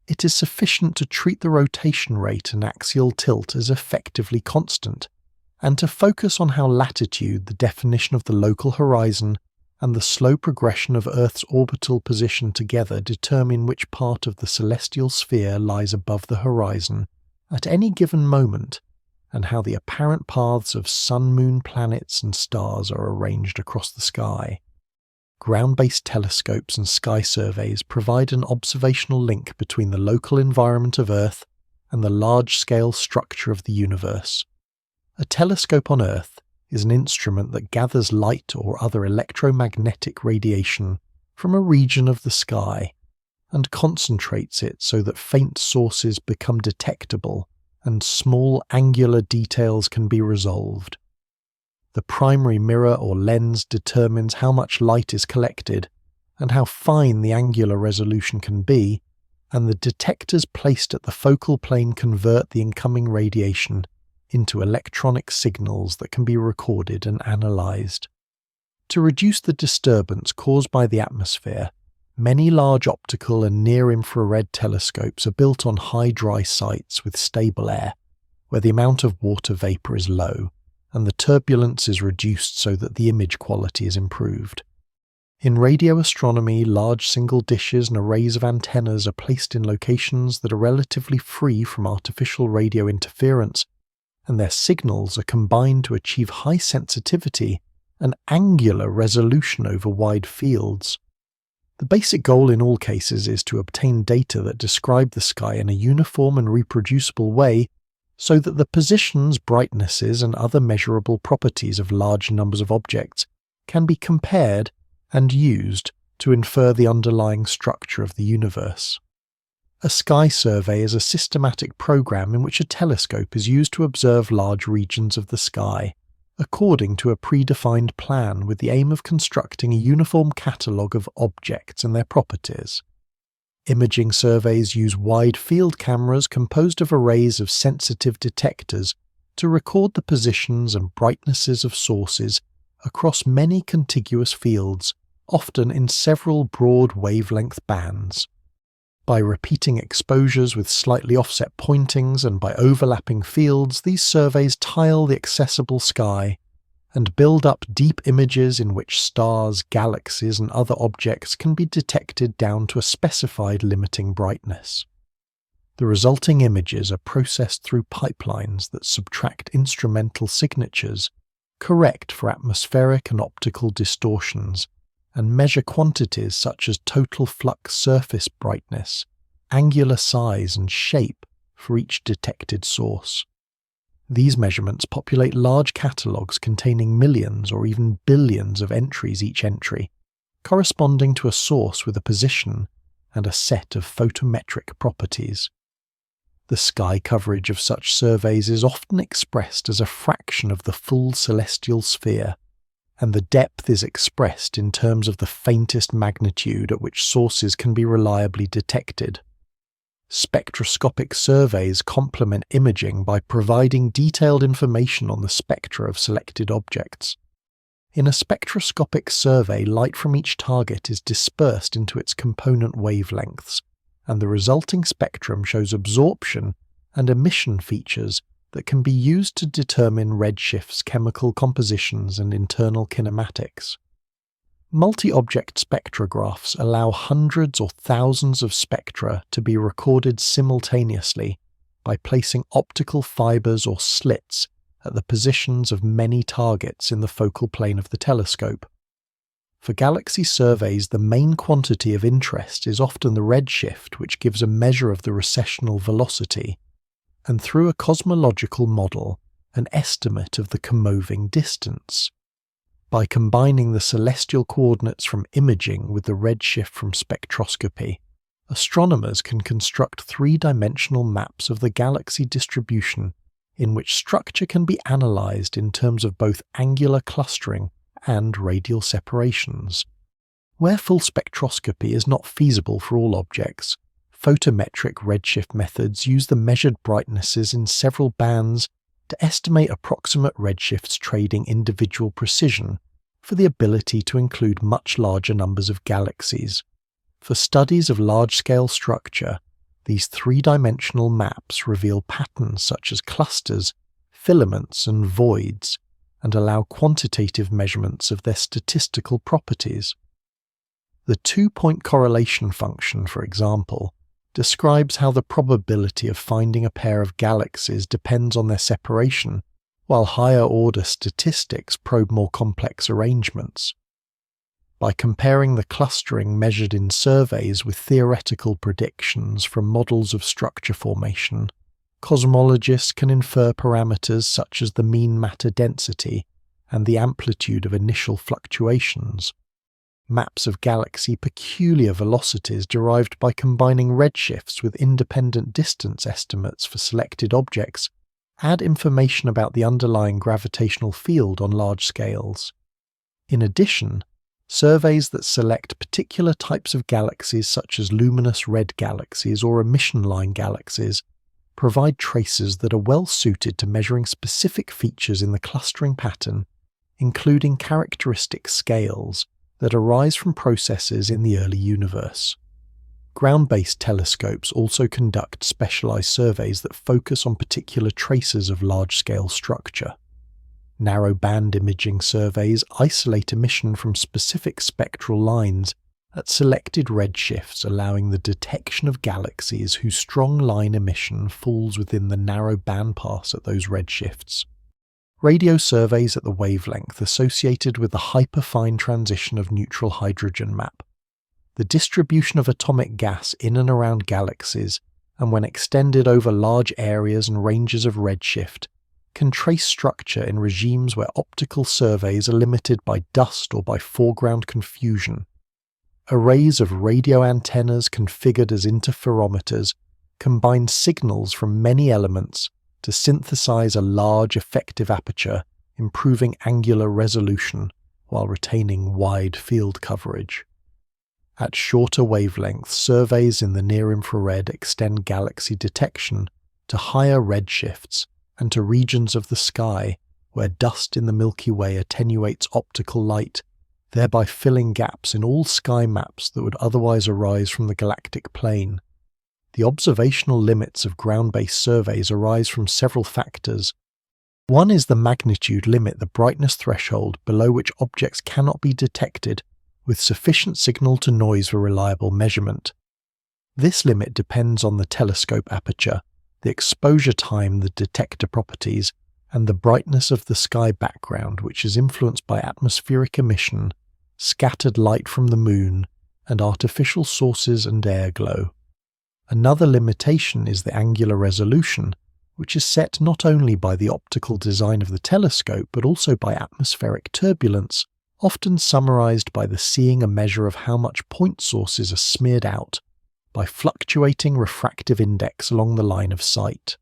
it is sufficient to treat the rotation rate and axial tilt as effectively constant, and to focus on how latitude, the definition of the local horizon, and the slow progression of Earth's orbital position together determine which part of the celestial sphere lies above the horizon at any given moment, and how the apparent paths of sun, moon, planets, and stars are arranged across the sky. Ground-based telescopes and sky surveys provide an observational link between the local environment of Earth and the large-scale structure of the universe. A telescope on Earth is an instrument that gathers light or other electromagnetic radiation from a region of the sky and concentrates it so that faint sources become detectable and small angular details can be resolved. The primary mirror or lens determines how much light is collected and how fine the angular resolution can be, and the detectors placed at the focal plane convert the incoming radiation into electronic signals that can be recorded and analysed. To reduce the disturbance caused by the atmosphere, many large optical and near-infrared telescopes are built on high dry sites with stable air, where the amount of water vapour is low and the turbulence is reduced so that the image quality is improved. In radio astronomy, large single dishes and arrays of antennas are placed in locations that are relatively free from artificial radio interference, and their signals are combined to achieve high sensitivity and angular resolution over wide fields. The basic goal in all cases is to obtain data that describe the sky in a uniform and reproducible way so that the positions, brightnesses, and other measurable properties of large numbers of objects can be compared and used to infer the underlying structure of the universe. A sky survey is a systematic program in which a telescope is used to observe large regions of the sky, according to a predefined plan with the aim of constructing a uniform catalogue of objects and their properties. Imaging surveys use wide field cameras composed of arrays of sensitive detectors to record the positions and brightnesses of sources across many contiguous fields, often in several broad wavelength bands. By repeating exposures with slightly offset pointings and by overlapping fields, these surveys tile the accessible sky and build up deep images in which stars, galaxies, and other objects can be detected down to a specified limiting brightness. The resulting images are processed through pipelines that subtract instrumental signatures, correct for atmospheric and optical distortions, and measure quantities such as total flux surface brightness, angular size, and shape for each detected source. These measurements populate large catalogues containing millions or even billions of entries each entry, corresponding to a source with a position and a set of photometric properties. The sky coverage of such surveys is often expressed as a fraction of the full celestial sphere, and the depth is expressed in terms of the faintest magnitude at which sources can be reliably detected. Spectroscopic surveys complement imaging by providing detailed information on the spectra of selected objects. In a spectroscopic survey, light from each target is dispersed into its component wavelengths, and the resulting spectrum shows absorption and emission features that can be used to determine redshifts, chemical compositions, and internal kinematics. Multi-object spectrographs allow hundreds or thousands of spectra to be recorded simultaneously by placing optical fibers or slits at the positions of many targets in the focal plane of the telescope. For galaxy surveys, the main quantity of interest is often the redshift, which gives a measure of the recessional velocity, and through a cosmological model, an estimate of the comoving distance. By combining the celestial coordinates from imaging with the redshift from spectroscopy, astronomers can construct three-dimensional maps of the galaxy distribution in which structure can be analysed in terms of both angular clustering and radial separations. Where full spectroscopy is not feasible for all objects, photometric redshift methods use the measured brightnesses in several bands to estimate approximate redshifts trading individual precision for the ability to include much larger numbers of galaxies. For studies of large-scale structure, these three-dimensional maps reveal patterns such as clusters, filaments, and voids, and allow quantitative measurements of their statistical properties. The two-point correlation function, for example, describes how the probability of finding a pair of galaxies depends on their separation, while higher-order statistics probe more complex arrangements. By comparing the clustering measured in surveys with theoretical predictions from models of structure formation, cosmologists can infer parameters such as the mean matter density and the amplitude of initial fluctuations. Maps of galaxy peculiar velocities derived by combining redshifts with independent distance estimates for selected objects add information about the underlying gravitational field on large scales. In addition, surveys that select particular types of galaxies such as luminous red galaxies or emission line galaxies provide traces that are well suited to measuring specific features in the clustering pattern, including characteristic scales that arise from processes in the early universe. Ground-based telescopes also conduct specialized surveys that focus on particular traces of large-scale structure. Narrow-band imaging surveys isolate emission from specific spectral lines at selected redshifts, allowing the detection of galaxies whose strong line emission falls within the narrow bandpass at those redshifts. Radio surveys at the wavelength associated with the hyperfine transition of neutral hydrogen map, the distribution of atomic gas in and around galaxies, and when extended over large areas and ranges of redshift, can trace structure in regimes where optical surveys are limited by dust or by foreground confusion. Arrays of radio antennas configured as interferometers combine signals from many elements to synthesize a large effective aperture, improving angular resolution while retaining wide field coverage. At shorter wavelengths, surveys in the near-infrared extend galaxy detection to higher redshifts and to regions of the sky where dust in the Milky Way attenuates optical light, thereby filling gaps in all sky maps that would otherwise arise from the galactic plane. The observational limits of ground-based surveys arise from several factors. One is the magnitude limit, the brightness threshold below which objects cannot be detected with sufficient signal-to-noise for reliable measurement. This limit depends on the telescope aperture, the exposure time, the detector properties, and the brightness of the sky background, which is influenced by atmospheric emission, scattered light from the moon, and artificial sources and air glow. Another limitation is the angular resolution, which is set not only by the optical design of the telescope but also by atmospheric turbulence, often summarized by the seeing a measure of how much point sources are smeared out by fluctuating refractive index along the line of sight.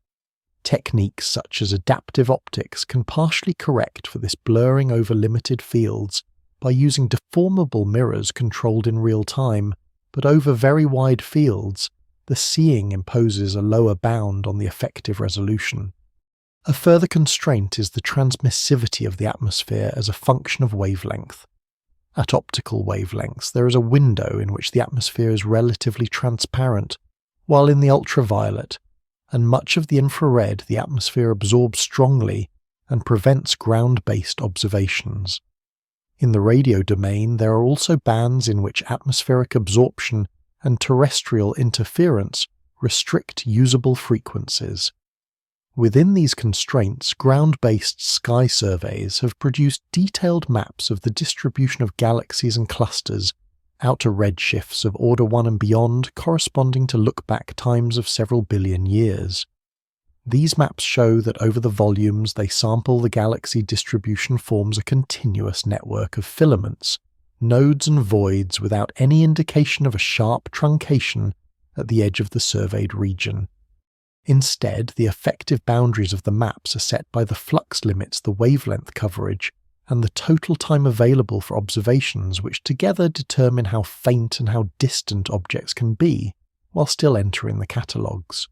Techniques such as adaptive optics can partially correct for this blurring over limited fields by using deformable mirrors controlled in real time, but over very wide fields, the seeing imposes a lower bound on the effective resolution. A further constraint is the transmissivity of the atmosphere as a function of wavelength. At optical wavelengths, there is a window in which the atmosphere is relatively transparent, while in the ultraviolet and much of the infrared the atmosphere absorbs strongly and prevents ground-based observations. In the radio domain, there are also bands in which atmospheric absorption and terrestrial interference restrict usable frequencies. Within these constraints, ground-based sky surveys have produced detailed maps of the distribution of galaxies and clusters out to redshifts of order 1 and beyond, corresponding to look-back times of several billion years. These maps show that over the volumes they sample, the galaxy distribution forms a continuous network of filaments, nodes and voids without any indication of a sharp truncation at the edge of the surveyed region. Instead, the effective boundaries of the maps are set by the flux limits, the wavelength coverage, and the total time available for observations, which together determine how faint and how distant objects can be, while still entering the catalogues.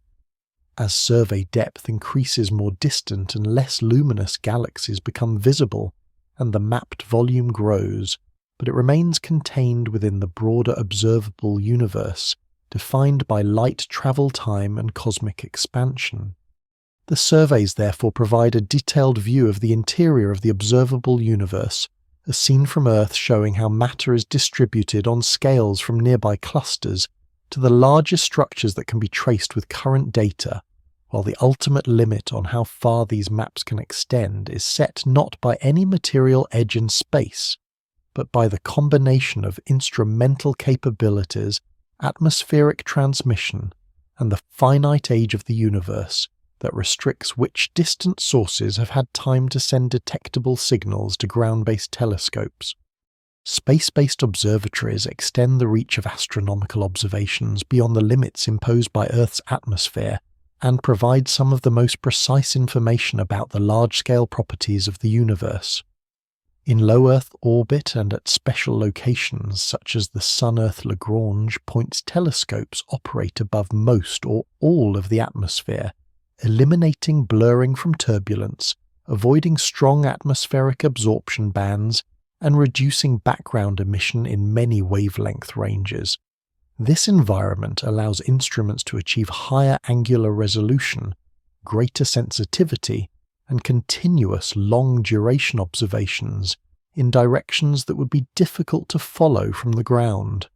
As survey depth increases, more distant and less luminous galaxies become visible, and the mapped volume grows, but it remains contained within the broader observable universe, defined by light travel time and cosmic expansion. The surveys therefore provide a detailed view of the interior of the observable universe, as seen from Earth, showing how matter is distributed on scales from nearby clusters to the largest structures that can be traced with current data, while the ultimate limit on how far these maps can extend is set not by any material edge in space, but by the combination of instrumental capabilities, atmospheric transmission, and the finite age of the universe that restricts which distant sources have had time to send detectable signals to ground-based telescopes. Space-based observatories extend the reach of astronomical observations beyond the limits imposed by Earth's atmosphere and provide some of the most precise information about the large-scale properties of the universe. In low Earth orbit and at special locations such as the Sun-Earth Lagrange points, telescopes operate above most or all of the atmosphere, eliminating blurring from turbulence, avoiding strong atmospheric absorption bands, and reducing background emission in many wavelength ranges. This environment allows instruments to achieve higher angular resolution, greater sensitivity, and continuous long-duration observations in directions that would be difficult to follow from the ground.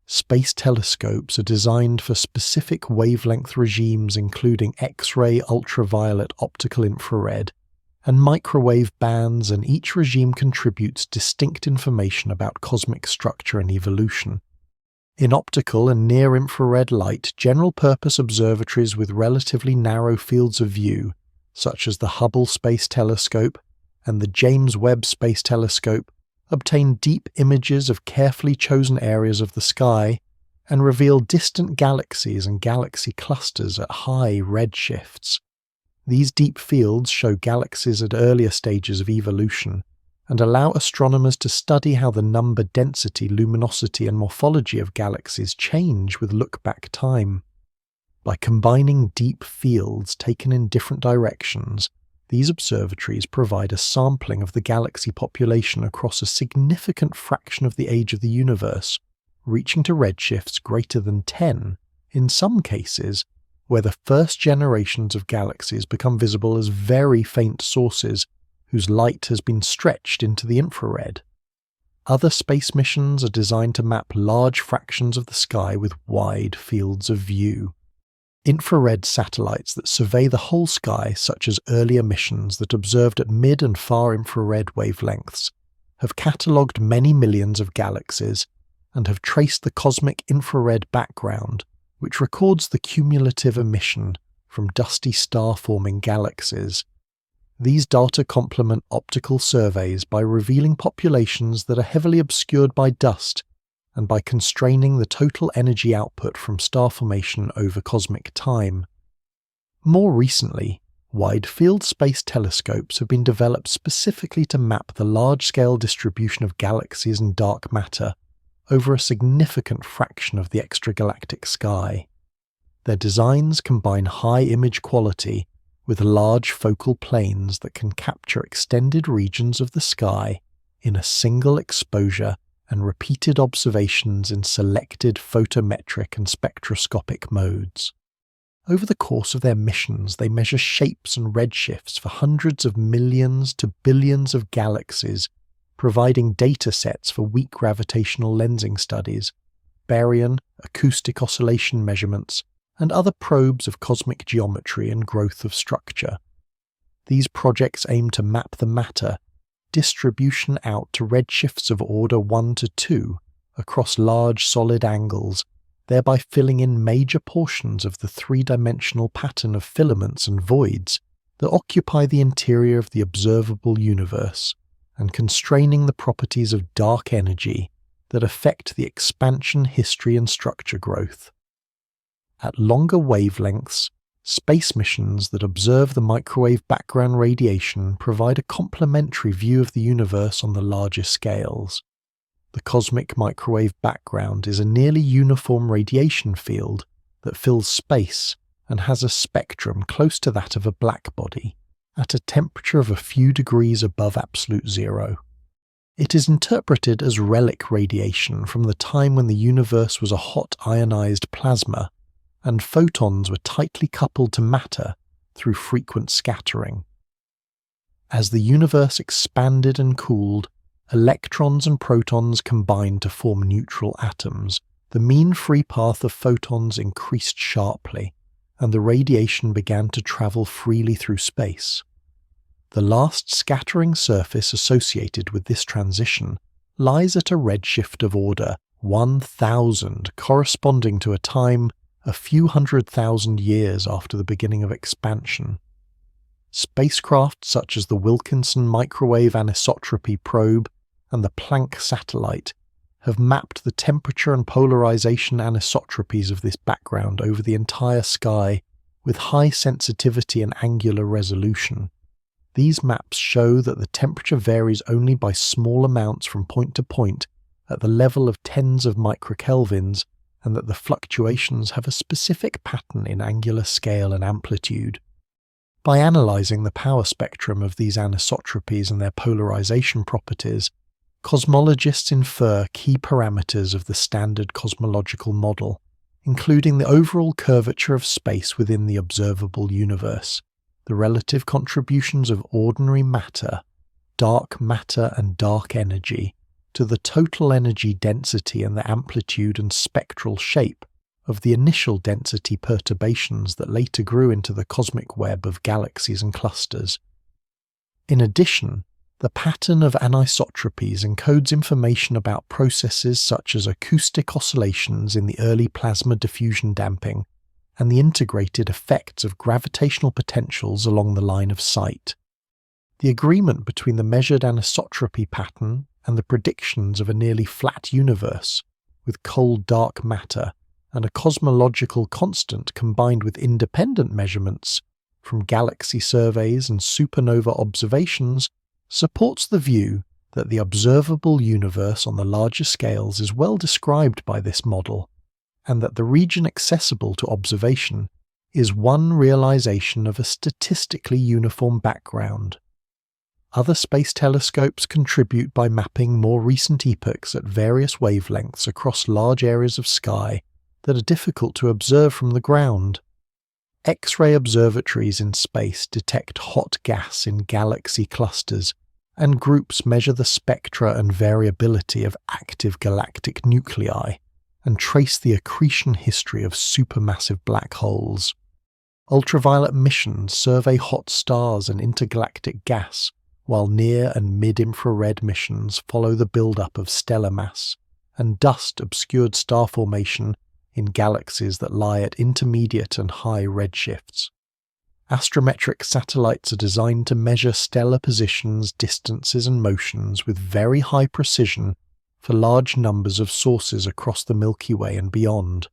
Space telescopes are designed for specific wavelength regimes including X-ray, ultraviolet, optical infrared, and microwave bands, and each regime contributes distinct information about cosmic structure and evolution. In optical and near-infrared light, general-purpose observatories with relatively narrow fields of view, such as the Hubble Space Telescope and the James Webb Space Telescope, obtain deep images of carefully chosen areas of the sky and reveal distant galaxies and galaxy clusters at high redshifts. These deep fields show galaxies at earlier stages of evolution and allow astronomers to study how the number, density, luminosity, and morphology of galaxies change with look-back time. By combining deep fields taken in different directions, these observatories provide a sampling of the galaxy population across a significant fraction of the age of the universe, reaching to redshifts greater than 10, in some cases, where the first generations of galaxies become visible as very faint sources whose light has been stretched into the infrared. Other space missions are designed to map large fractions of the sky with wide fields of view. Infrared satellites that survey the whole sky, such as earlier missions that observed at mid and far infrared wavelengths, have catalogued many millions of galaxies and have traced the cosmic infrared background, which records the cumulative emission from dusty star-forming galaxies. These data complement optical surveys by revealing populations that are heavily obscured by dust and by constraining the total energy output from star formation over cosmic time. More recently, wide-field space telescopes have been developed specifically to map the large-scale distribution of galaxies and dark matter over a significant fraction of the extragalactic sky. Their designs combine high image quality with large focal planes that can capture extended regions of the sky in a single exposure and repeated observations in selected photometric and spectroscopic modes. Over the course of their missions, they measure shapes and redshifts for hundreds of millions to billions of galaxies, providing data sets for weak gravitational lensing studies, baryon, acoustic oscillation measurements, and other probes of cosmic geometry and growth of structure. These projects aim to map the matter distribution out to redshifts of order 1 to 2 across large solid angles, thereby filling in major portions of the three-dimensional pattern of filaments and voids that occupy the interior of the observable universe, and constraining the properties of dark energy that affect the expansion, history, and structure growth. At longer wavelengths, space missions that observe the microwave background radiation provide a complementary view of the universe on the larger scales. The cosmic microwave background is a nearly uniform radiation field that fills space and has a spectrum close to that of a black body, at a temperature of a few degrees above absolute zero. It is interpreted as relic radiation from the time when the universe was a hot ionized plasma, and photons were tightly coupled to matter through frequent scattering. As the universe expanded and cooled, electrons and protons combined to form neutral atoms. The mean free path of photons increased sharply, and the radiation began to travel freely through space. The last scattering surface associated with this transition lies at a redshift of order 1,000, corresponding to a time a few 100,000 years after the beginning of expansion. Spacecraft such as the Wilkinson Microwave Anisotropy Probe and the Planck satellite have mapped the temperature and polarization anisotropies of this background over the entire sky with high sensitivity and angular resolution. These maps show that the temperature varies only by small amounts from point to point at the level of tens of microkelvins, and that the fluctuations have a specific pattern in angular scale and amplitude. By analysing the power spectrum of these anisotropies and their polarization properties, cosmologists infer key parameters of the standard cosmological model, including the overall curvature of space within the observable universe, the relative contributions of ordinary matter, dark matter and dark energy, to the total energy density and the amplitude and spectral shape of the initial density perturbations that later grew into the cosmic web of galaxies and clusters. In addition, the pattern of anisotropies encodes information about processes such as acoustic oscillations in the early plasma diffusion damping and the integrated effects of gravitational potentials along the line of sight. The agreement between the measured anisotropy pattern and the predictions of a nearly flat universe, with cold dark matter and a cosmological constant combined with independent measurements from galaxy surveys and supernova observations, supports the view that the observable universe on the larger scales is well described by this model, and that the region accessible to observation is one realization of a statistically uniform background. Other space telescopes contribute by mapping more recent epochs at various wavelengths across large areas of sky that are difficult to observe from the ground. X-ray observatories in space detect hot gas in galaxy clusters, and groups measure the spectra and variability of active galactic nuclei, and trace the accretion history of supermassive black holes. Ultraviolet missions survey hot stars and intergalactic gas, while near and mid-infrared missions follow the build-up of stellar mass and dust-obscured star formation in galaxies that lie at intermediate and high redshifts. Astrometric satellites are designed to measure stellar positions, distances and motions with very high precision for large numbers of sources across the Milky Way and beyond.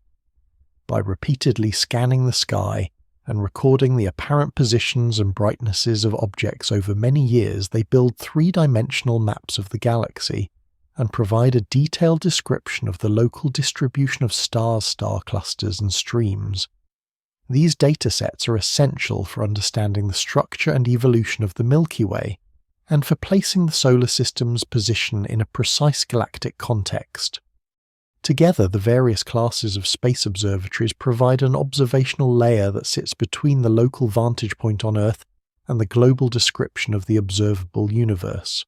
By repeatedly scanning the sky and recording the apparent positions and brightnesses of objects over many years, they build three-dimensional maps of the galaxy and provide a detailed description of the local distribution of star clusters and streams. These datasets are essential for understanding the structure and evolution of the Milky Way, and for placing the solar system's position in a precise galactic context. Together, the various classes of space observatories provide an observational layer that sits between the local vantage point on Earth and the global description of the observable universe.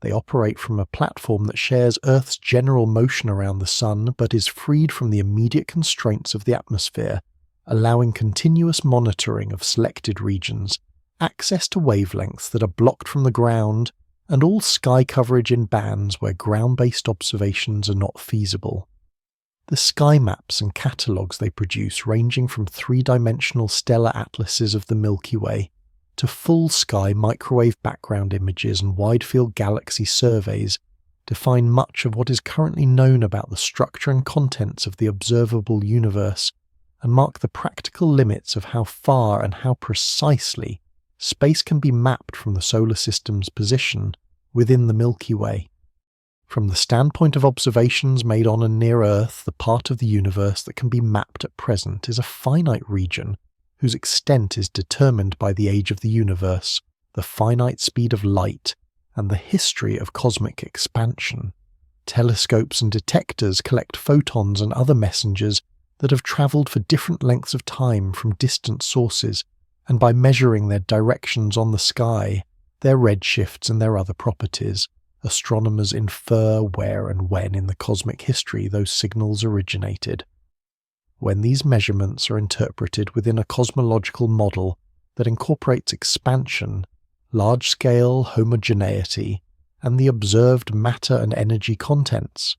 They operate from a platform that shares Earth's general motion around the Sun but is freed from the immediate constraints of the atmosphere, allowing continuous monitoring of selected regions, access to wavelengths that are blocked from the ground, and all sky coverage in bands where ground-based observations are not feasible. The sky maps and catalogues they produce, ranging from three-dimensional stellar atlases of the Milky Way to full-sky microwave background images and wide-field galaxy surveys, define much of what is currently known about the structure and contents of the observable universe, and mark the practical limits of how far and how precisely space can be mapped from the solar system's position within the Milky Way. From the standpoint of observations made on and near Earth, the part of the universe that can be mapped at present is a finite region whose extent is determined by the age of the universe, the finite speed of light, and the history of cosmic expansion. Telescopes and detectors collect photons and other messengers that have travelled for different lengths of time from distant sources and by measuring their directions on the sky, their redshifts and their other properties, astronomers infer where and when in the cosmic history those signals originated. When these measurements are interpreted within a cosmological model that incorporates expansion, large-scale homogeneity, and the observed matter and energy contents,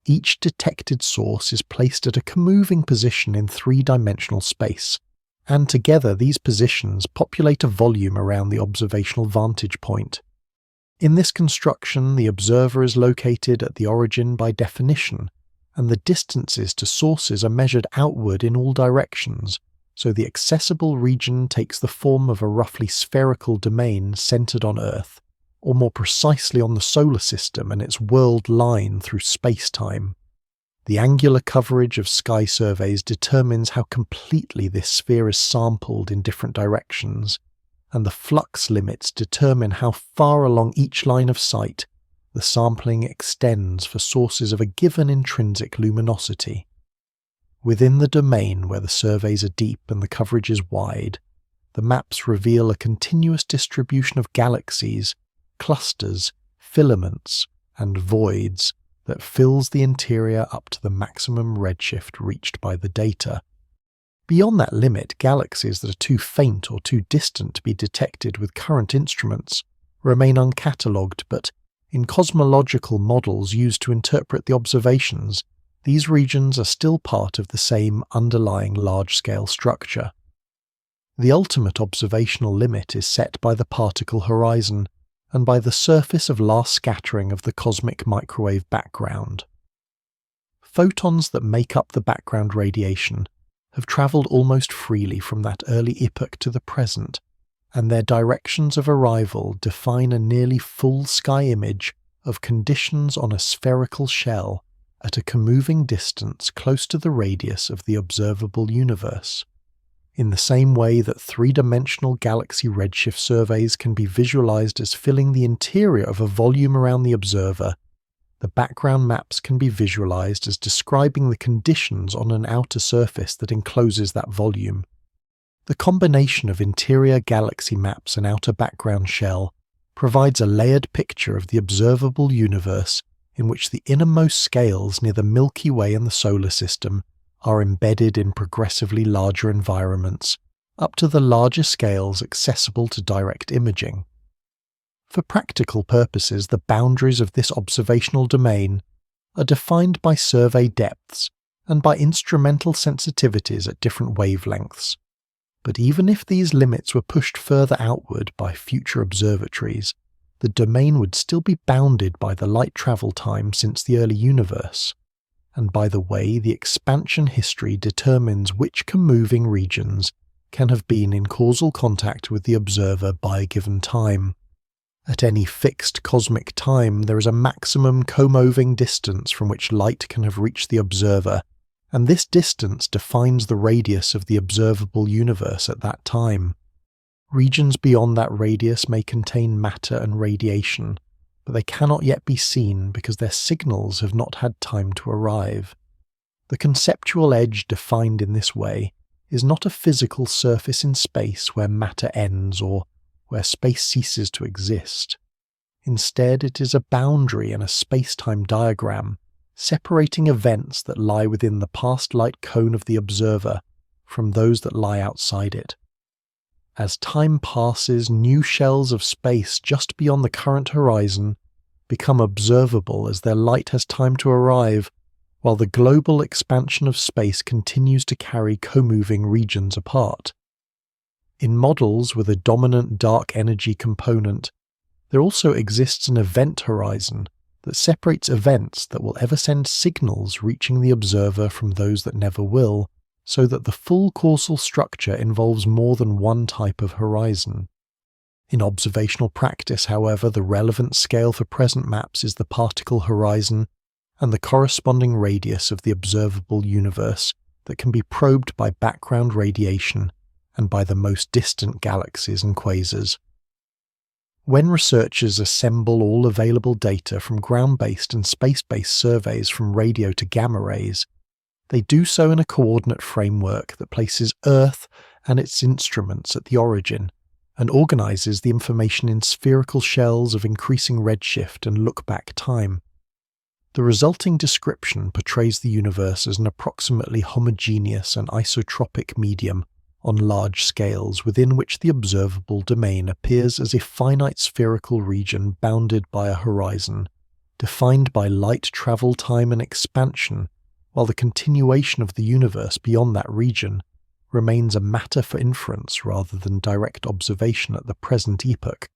each detected source is placed at a co-moving position in three-dimensional space, and together these positions populate a volume around the observational vantage point. In this construction, the observer is located at the origin by definition, and the distances to sources are measured outward in all directions, so the accessible region takes the form of a roughly spherical domain centered on Earth, or more precisely on the solar system and its world line through space-time. The angular coverage of sky surveys determines how completely this sphere is sampled in different directions, and the flux limits determine how far along each line of sight the sampling extends for sources of a given intrinsic luminosity. Within the domain where the surveys are deep and the coverage is wide, the maps reveal a continuous distribution of galaxies, clusters, filaments, and voids that fills the interior up to the maximum redshift reached by the data. Beyond that limit, galaxies that are too faint or too distant to be detected with current instruments remain uncatalogued, but in cosmological models used to interpret the observations, these regions are still part of the same underlying large-scale structure. The ultimate observational limit is set by the particle horizon and by the surface of last scattering of the cosmic microwave background. Photons that make up the background radiation have travelled almost freely from that early epoch to the present, and their directions of arrival define a nearly full sky image of conditions on a spherical shell at a co-moving distance close to the radius of the observable universe. In the same way that three-dimensional galaxy redshift surveys can be visualized as filling the interior of a volume around the observer, the background maps can be visualized as describing the conditions on an outer surface that encloses that volume. The combination of interior galaxy maps and outer background shell provides a layered picture of the observable universe in which the innermost scales near the Milky Way and the solar system are embedded in progressively larger environments, up to the larger scales accessible to direct imaging. For practical purposes, the boundaries of this observational domain are defined by survey depths and by instrumental sensitivities at different wavelengths. But even if these limits were pushed further outward by future observatories, the domain would still be bounded by the light travel time since the early universe, and by the way the expansion history determines which co-moving regions can have been in causal contact with the observer by a given time. At any fixed cosmic time, there is a maximum co-moving distance from which light can have reached the observer, and this distance defines the radius of the observable universe at that time. Regions beyond that radius may contain matter and radiation, but they cannot yet be seen because their signals have not had time to arrive. The conceptual edge defined in this way is not a physical surface in space where matter ends or where space ceases to exist. Instead, it is a boundary in a space-time diagram, separating events that lie within the past light cone of the observer from those that lie outside it. As time passes, new shells of space just beyond the current horizon become observable as their light has time to arrive, while the global expansion of space continues to carry co-moving regions apart. In models with a dominant dark energy component, there also exists an event horizon that separates events that will ever send signals reaching the observer from those that never will, so that the full causal structure involves more than one type of horizon. In observational practice, however, the relevant scale for present maps is the particle horizon and the corresponding radius of the observable universe that can be probed by background radiation and by the most distant galaxies and quasars. When researchers assemble all available data from ground-based and space-based surveys from radio to gamma rays, they do so in a coordinate framework that places Earth and its instruments at the origin, and organizes the information in spherical shells of increasing redshift and look-back time. The resulting description portrays the universe as an approximately homogeneous and isotropic medium on large scales within which the observable domain appears as a finite spherical region bounded by a horizon, defined by light travel time and expansion, while the continuation of the universe beyond that region remains a matter for inference rather than direct observation at the present epoch.